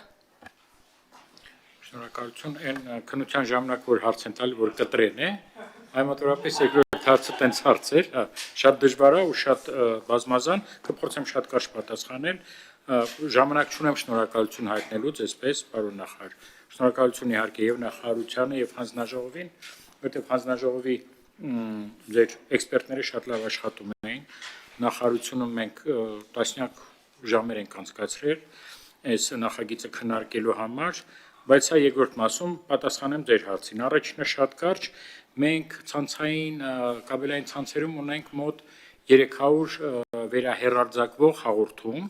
Շնորհակալություն, այն քննության ժամանակ որ հարց են տալի, որ կտրեն է, այմատորապես երկրորդ հարցը տենց հարց էր, շատ դժվար է ու շատ բազմազան, կփորձեմ շատ կարճ պատասխանել, ժամանակ չունեմ շնորհակալություն հայտնելու ձեզպես, պարոն նախարար։ Շնորհակալություն իհարկե եւ նախարարությանը եւ հանձնաժողովին, որտեղ հանձնաժողովի ձեր էքսպերտները շատ լավ աշխատում էին, նախարարությունում մենք տասնյակ ժամեր ենք անցկացրել այս նախագիծը քննարկելու համար, բայց սա երկրորդ մասում պատասխանեմ ձեր հարցին։ Առաջինը շատ կարճ, մենք ցանցային կաբելային ցանցերում ունենք մոտ 300 վերահեռարձակվող հաղորդում,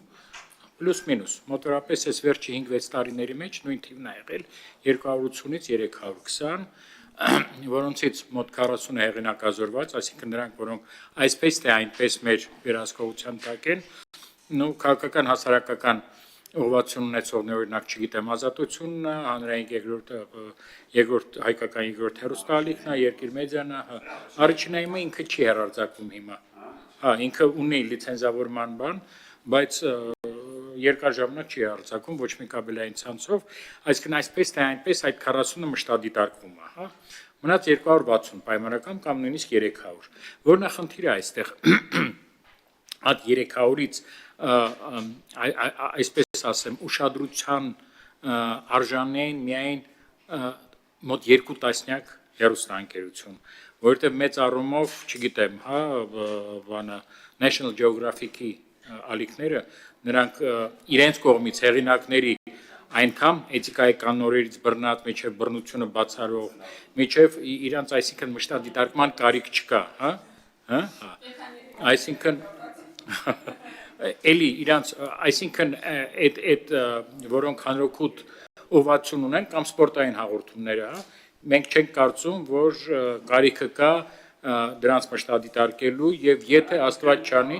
պլյուս մինուս, մոտավորապես այս վերջի 5-6 տարիների մեջ նույն թիվն է եղել 280-ից 320, որոնցից մոտ 40-ը հեղինակազորված, այսինքն նրանք, որոնք այսպես թե այնպես մեր վերահսկողության տակ են, քաղաքական հասարակական ուղղվածություն ունեցողներ, օրինակ, չգիտեմ, Ազատությունն է, հանրային երկրորդ հայկական երկրորդ հեռուստաալիքն է, Երկիր մեդիան է, Առաջինայինը ինքը չի հեռարձակվում հիմա։ Ինքը ունի լիցենզավորման բան, բայց երկար ժամանակ չի հեռարձակվում ոչ մի կաբելային ցանցով, այսինքն այսպես թե այնպես այդ 40-ը մշտադիտարկվում է, հա։ Մնաց 260 պայմանական կամ նույնիսկ 300։ Որն է խնդիրը այստեղ։ Այդ 300-ից այսպես ասեմ, ուշադրության արժանային միայն մոտ 2 տասնյակ հեռուստաընկերություն, որովհետև մեծ առումով, չգիտեմ, հա, բանը National Geographic-ի ալիքները, նրանք իրենց կողմից հեղինակների այնքան էթիկայի կանոններից բռնած, միջև բռնությունը բացառող, միջև իրանց այսինքն մշտադիտարկման կարիք չկա, հա, այսինքն էլի իրանց, այսինքն այդ որոնք հանրօգուտ ուղղվածություն ունեն կամ սպորտային հաղորդումները, մենք չենք կարծում, որ կարիքը կա դրանց մշտադիտարկելու եւ եթե Աստված չանի,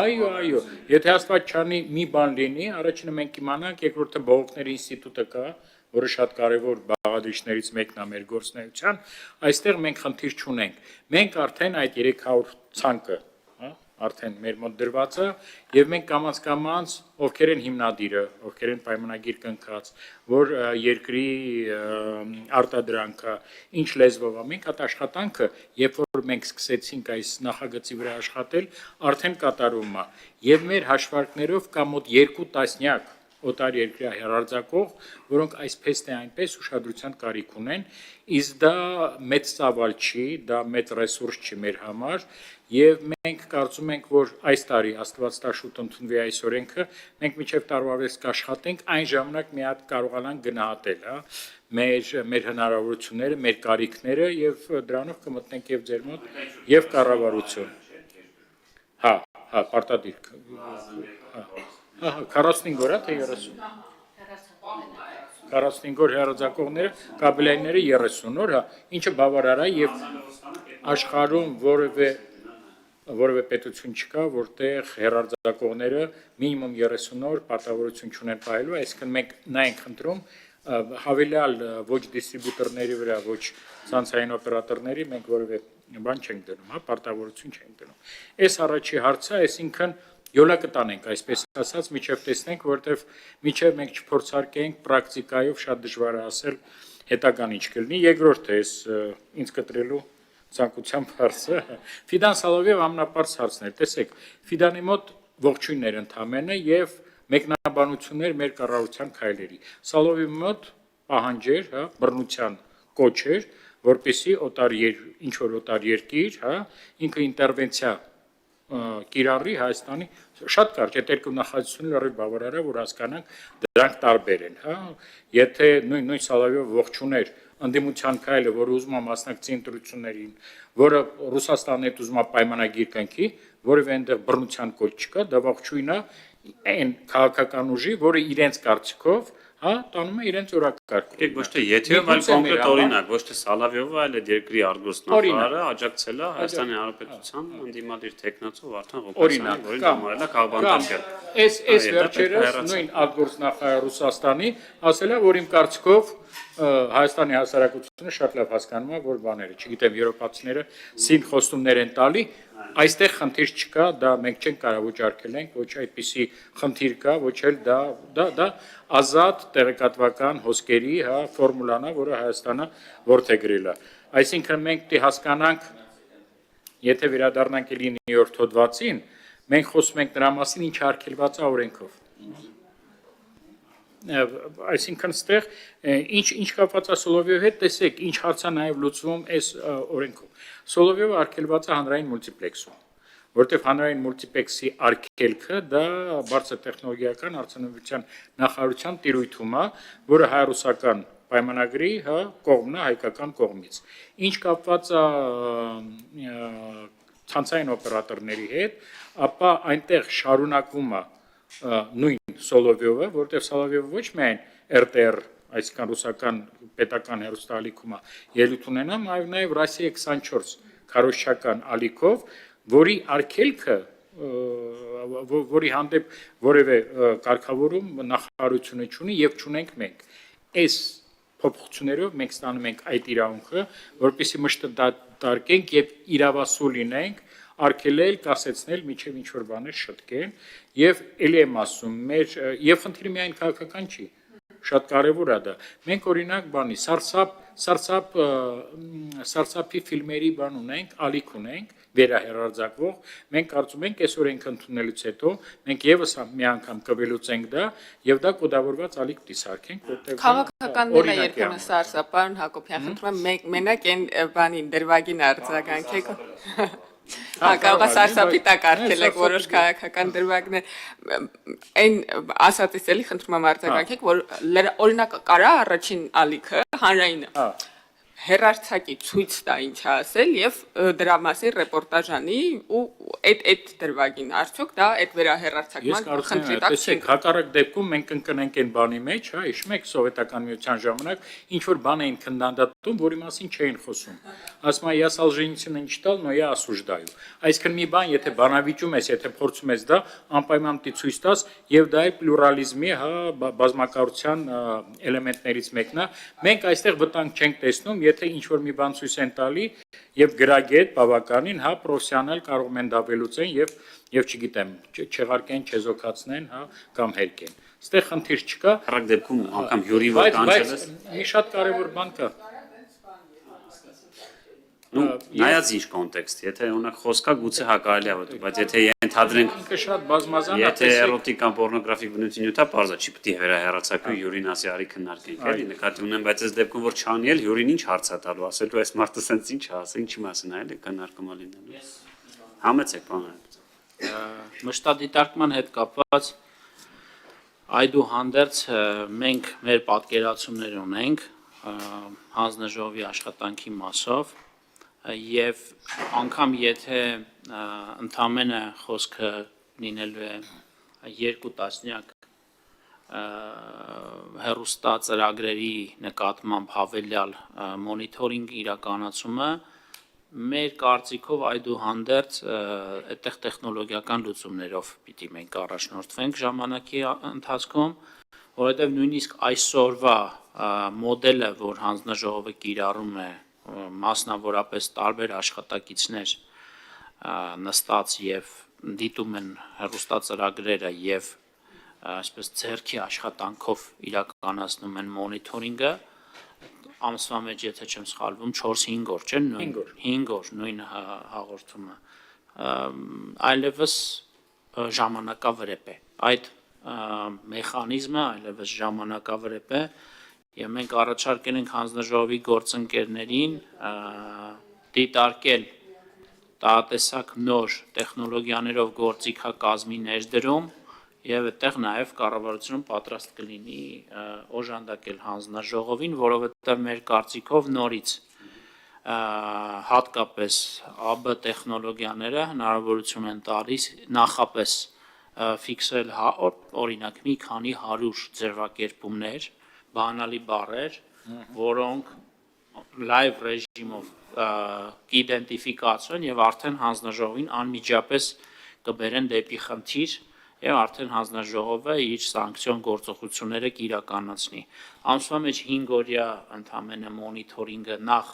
այո, եթե Աստված չանի մի բան լինի, առաջինը մենք իմանանք, երկրորդը բողոքների ինստիտուտը կա, որը շատ կարևոր բաղադրիչներից մեկն է մեր գործունեության, այստեղ մենք խնդիր չունենք։ Մենք արդեն այդ 300 ցանկը արդեն մեր մոտ դրված է եւ մենք կամաց ովքեր են հիմնադիրը, ովքեր են պայմանագիր կնքած, որ երկրի արտադրանքը ինչ լեզվով է, մենք այդ աշխատանքը, երբ որ մենք սկսեցինք այս նախագծի վրա աշխատել, արդեն կատարվում է եւ մեր հաշվարկներով կա մոտ 2 տասնյակ օտար երկրի հեռարձակող, որոնք այսպես թե այնպես ուշադրության կարիք ունեն, իսկ դա մեծ ծավալ չի, դա մեծ ռեսուրս չի մեր համար, եւ մենք կարծում ենք, որ այս տարի Աստված տա շուտ ընդունվի այս օրենքը, մենք մինչեւ տարվա վերջ կաշխատենք, այն ժամանակ մի հատ կարողանանք գնահատել, հա, մեր հնարավորությունները, մեր կարիքները եւ դրանով կմտնենք եւ ձեր մոտ եւ կառավարություն։ Հա, պարտադիր։ 45 օր, թե 30։ 45 օր հեռարձակողները, կաբելայինները 30 օր, ինչը բավարար է եւ աշխարհում որևէ պետություն չկա, որտեղ հեռարձակողները մինիմում 30 օր պարտավորություն չունեն պահելու, այսինքն մենք նա ենք խնդրում հավելյալ ոչ դիստրիբյուտորների վրա, ոչ ցանցային օպերատորների մենք որևէ բան չենք դնում, հա, պարտավորություն չենք դնում։ Այս առաջի հարցը, այսինքն յոլա կտանենք, այսպես ասած, միջև տեսնենք, որտեվ միջև մենք չփորձարկենք պրակտիկայով շատ դժվար է ասել հետագան ինչ կլինի։ Երկրորդը էս ինձ կտրելու ցանկությամբ հարցը Ֆիդան Սալովիև ամենապարզ հարցն էր։ Տեսեք, Ֆիդանի մոտ ողջույններ ընդամենը եւ մեկնաբանություններ մեր կառավարության քայլերի։ Սալովի մոտ պահանջեր, հա, բռնության կոչեր, որպեսի ինչ որ օտար երկիր, հա, ինքը ինտերվենցիա կիրառի Հայաստանի շատ կարճ այդ երկու նախաձեռնությունը լրիվ բավարար է, որ հասկանանք դրանք տարբեր են, հա, եթե նույն Սալավիով ողջուներ ընդդիմության քայլը, որը ուզում է մասնակցի ընտրություններին, որը Ռուսաստանն հետ ուզում է պայմանագիր կնքի, որևէ այնտեղ բռնության կոչ չկա, դա ողջույն է այն քաղաքական ուժի, որը իրենց կարծիքով, հա, տանում է իրենց օրակարգ։ Եկեք ոչ թե եթերով, այլ կոնկրետ օրինակ, ոչ թե Սալավիովը, այլ այդ երկրի արտգործնախարարը աջակցել է Հայաստանի Հանրապետության ընդդիմադիր տեխնացու Վարդան Ղուկասյանին, որին համարել է քաղբանտարկել։ Այս վերջերս նույն արտգործնախարար Ռուսաստանի ասել է, որ իմ կարծիքով Հայաստանի հասարակությունը շատ լավ հասկանում է, որ բաները, չգիտեմ, եվրոպացիները սին խոստումներ են տալի, այստեղ խնդիր չկա, դա մենք չենք կարող վճարքել, ոչ այդպիսի խնդիր կա, ոչ էլ դա ազատ տեղեկատվական հոսքերի, հա, ֆորմուլան է, որը Հայաստանը որդեգրել է։ Այսինքն մենք դե հասկանանք, եթե վերադառնանք էլի 9-րդ հոդվածին, մենք խոսում ենք նրա մասին, ինչ արգելված է օրենքով։ այսինքն ստեղ ինչ կապված է Սոլովյովի հետ, տեսեք, ինչ հարց է նաև լուծվում այս օրենքով։ Սոլովյովը արգելված է հանրային մուլտիպլեքսում, որտեղ հանրային մուլտիպլեքսի արգելքը դա բարձր տեխնոլոգիական արտադրության նախարարության տիրույթում է, որը հայ-ռուսական պայմանագրի կողմն է հայկական կողմից։ Ինչ կապված է ցանցային օպերատորների հետ, ապա այնտեղ շարունակվում է նույն Սոլովյովը, որտեղ Սոլովյովը ոչ միայն RTR, այսինքն ռուսական պետական հեռուստաալիքում ելույթ ունենա, նաև Ռոսիա 24 քարոզչական ալիքով, որի արգելքը, որի հանդեպ որևէ կարգավորում նախարարությունը չունի եւ չունենք մենք։ Այս փոփոխություններով մենք ստանում ենք այդ իրավունքը, որպեսզի մշտադարկենք եւ իրավասու լինենք, արգելել, կասեցնել, միջև ինչ որ բաներ շտկեն եւ ելի եմ ասում, եւ խնդիրը միայն քաղաքական չի, շատ կարեւոր է դա։ Մենք օրինակ բանի Սարսափի ֆիլմերի բան ունենք, ալիք ունենք, վերահերարձակվող, մենք կարծում ենք այս օրենքը ընդունելուց հետո մենք եւս մի անգամ կվելուծենք դա եւ դա կոդավորված ալիք դիսարկենք, որտեղ Քաղաքականները երբեմն Սարսափան Հակոբյան, խնդրում եմ մենակ այն բանին դրվագին արձագանքեք։ Կարող է Սարսափի տակ արգելեք որոշ քաղաքական դրվագներ, այն ասածից էլի խնդրում եմ արձագանքեք, որ օրինակ կարա առաջին ալիքը հանրայինը հերարցակի ցույց տա ինչ ասել եւ դրա մասին ռեպորտաժ անի ու այդ դրվագին արդյոք դա այդ վերահերարցակման խնդրի տակ չի։ Հակառակ դեպքում մենք ընկնենք այն բանի մեջ, հիշում եք սովետական միության ժամանակ ինչ որ բան էին քննադատում, որի մասին չէին խոսում։ Ասում է, я Солженицына не читал, но я осуждаю։ Այսինքն մի բան, եթե բանավիճում ես, եթե փորձում ես դա անպայման պիտի ցույց տաս եւ դա է պլուրալիզմի, բազմակարության էլեմենտներից մեկն է։ Մենք այստեղ վտանգ չենք տեսնում, եթե ինչ որ մի բան ցույց են տալի եւ գրագետ բավականին, պրոֆեսիոնալ կարող են դա վերլուծեն եւ չգիտեմ, չեղարկեն, չեզոքացնեն, կամ հերկեն։ Ստեղ խնդիր չկա։ Հակառակ դեպքում անգամ հյուրի որ կանչելս։ Մի շատ կարեւոր բան կա։ Ну, նայած ինչ կոնտեքստ, եթե օրինակ խոսքա գուցե հակարելի է որտեղ, բայց եթե ենթադրենք ինքը շատ բազմազան է, եթե էրոտիկ կամ պորնոգրաֆիկ բնույթի նյութա, բարձա չի պետք է վերահեռացակվի հյուրին ասի արի քննարկենք, էլի նկատի ունեմ, բայց այս դեպքում որ չանի էլ հյուրին ինչ հարց է տալու, ասելու այս մարդը սենց ինչ է ասել, ինչի մասին է, էլի քննարկումը լինելու։ Համեցեք, բանը։ Մշտադիտարկման հետ կապված այդուհանդերձ մենք մեր պատկերացումներ ունենք հանձնաժողովի աշխատանքի մասով եւ անգամ եթե ընդամենը խոսքը լինելու է 2 տասնյակ հեռուստա ծրագրերի նկատմամբ հավելյալ մոնիթորինգ իրականացումը մեր կարծիքով այդուհանդերձ այդտեղ տեխնոլոգիական լուծումներով պիտի մենք առաջնորդվենք ժամանակի ընթացքում, որովհետեւ նույնիսկ այսօրվա մոդելը, որ հանձնաժողովը կիրառում է մասնավորապես տարբեր աշխատակիցներ նստած եւ դիտում են հեռուստածրագրերը եւ այսպես ձեռքի աշխատանքով իրականացնում են մոնիթորինգը ամսվա մեջ եթե չեմ սխալվում 4-5 օր չէ 5 օր նույն հաղորդումը այլևս ժամանակավրեպ է այդ մեխանիզմը այլևս ժամանակավրեպ է եւ մենք առաջարկել ենք հանձնաժողովի գործընկերներին դիտարկել տատեսակ նոր տեխնոլոգիաներով գործիքակազմի ներդրում եւ այդտեղ նաեւ կառավարությունը պատրաստ կլինի օժանդակել հանձնաժողովին, որովհետեւ մեր կարծիքով նորից հատկապես ԱԲ տեխնոլոգիաները հնարավորություն են տալիս նախապես ֆիքսել օրինակ մի քանի 100 ձևակերպումներ բանալի բառեր, որոնք լայվ ռեժիմով կիդենտիֆիկացվեն եւ արդեն հանձնաժողովին անմիջապես կբերեն դեպի խնդիր եւ արդեն հանձնաժողովը իր սանկցիոն գործողությունները կիրականացնի։ Ամսվա մեջ 5 օրյա ընդամենը մոնիթորինգը նախ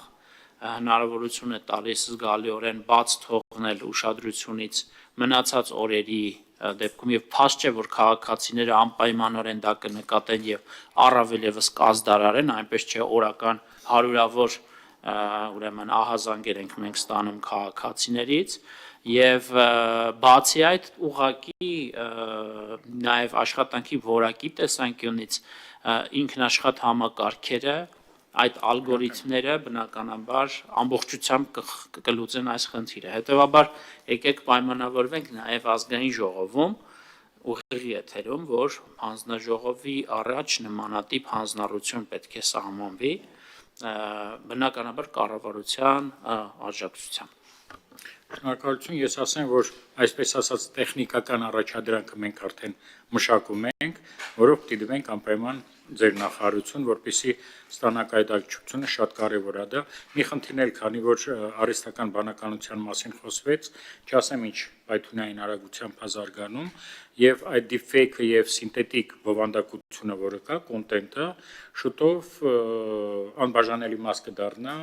հնարավորություն է տալիս զգալիորեն բաց թողնել ուշադրությունից մնացած օրերի դեպքում եւ փաստ չէ որ քաղաքացիները անպայմանորեն դա կնկատեն եւ առավել եւս կազդարարեն այնպես չէ օրական հարյուրավոր ուրեմն ահազանգեր ենք մենք ստանում քաղաքացիներից եւ բացի այդ ուղղակի նաեւ աշխատանքի որակի տեսանկյունից ինքնաշխատ համակարգերը այդ ալգորիթմները բնականաբար ամբողջությամբ կլուծեն այս խնդիրը։ Հետևաբար եկեք պայմանավորվենք նաև ազգային ժողովում ուղիղ եթերում, որ հանձնաժողովի առաջ նմանատիպ հանձնառություն պետք է սահմանվի բնականաբար կառավարության աջակցությամբ։ Շնորհակալություն, ես ասեմ, որ այսպես ասած տեխնիկական առաջադրանքը մենք արդեն մշակում ենք, որով դիտվենք անպայման ձեր նախարարություն, որպեսզի ստանաք այդ աջակցությունը շատ կարևոր է դա։ Մի խնդիրն էլ, քանի որ արհեստական բանականության մասին խոսվեց, չասեմ ինչ պայթունային արագությամբ զարգանում, եւ այդ deepfake-ը եւ սինթետիկ բովանդակությունը, որը կա, կոնտենտը, շուտով անբաժանելի մաս կդառնա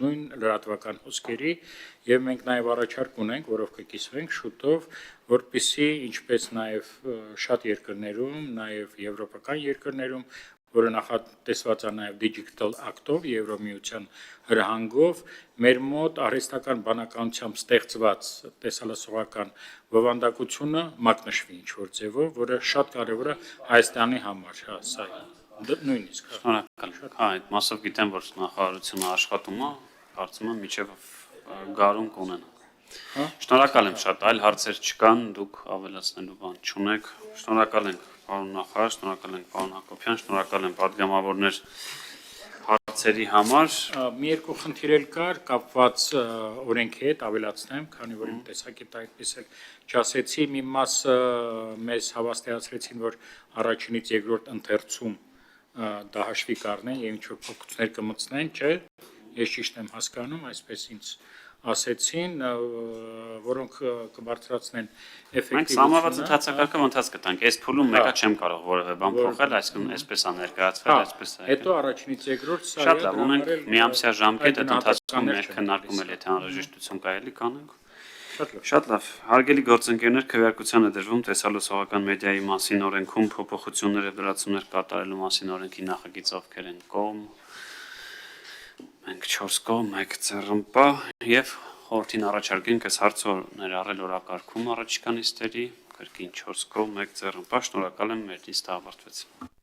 նույն լրատվական հոսքերի, եւ մենք նաեւ առաջարկ ունենք, որով կկիսվենք շուտով, որպեսզի ինչպես նաեւ շատ երկրներում, նաեւ եվրոպական երկրներում, որը նախատեսված է նաև Digital Act-ով, Եվրոմիության հրահանգով, մեր մոտ արհեստական բանականությամբ ստեղծված տեսալսողական բովանդակությունը մակնշվի ինչ-որ ձևով, որը շատ կարևոր է Հայաստանի համար, հա, սա նույնիսկ։ Շնորհակալ։ Այդ մասով գիտեմ, որ նախարարությունը աշխատում է, կարծում եմ մինչև գարուն կունենա։ Շնորհակալ եմ շատ, այլ հարցեր չկան, դուք ավելացնելու բան չունեք։ Շնորհակալ ենք պարոն նախարար, շնորհակալ ենք պարոն Հակոբյան, շնորհակալ եմ պատգամավորներ հարցերի համար։ Մի երկու խնդիր էլ կար կապված օրենքի հետ, ավելացնեմ, քանի որ իմ տեսակետը այդպես էլ չասեցի, մի մասը մեզ հավաստիացրեցին, որ առաջինից երկրորդ ընթերցում դա հաշվի կառնեն եւ ինչ-որ փոփոխություններ կմտցնեն, չէ՞։ Ես ճիշտ եմ հասկանում, այսպես ինձ ասեցին, որոնք կբարձրացնեն էֆեկտիվությունը։ Մենք սահմանված ընթացակարգով ընթաց կտանք։ Այս փուլում մեկը չեմ կարող որևէ բան փոխել, այսինքն այսպես է ներկայացվել, այսպես է։ Հետո առաջինից երկրորդ սա Շատ լավ, ունենք միամսյա ժամկետ, այդ ընթացքում մենք քննարկում էլ եթե անհրաժեշտություն կա էլի կանենք։ Շատ լավ։ Հարգելի գործընկերներ, քվեարկության է դրվում տեսալոսողական մեդիայի մասին օրենքում փոփոխություններ եւ դրացումներ կատարելու մասին օրենքի նախագիծ ովքեր են կողմ։ Մենք 4 կողմ, 1 ձեռնպա եւ խորհրդին առաջարկենք այս հարցը ներառել օրակարգում առաջիկա նիստերի, կրկին 4 կողմ, 1 ձեռնպա։ Շնորհակալ եմ, մեր նիստը ավարտվեց։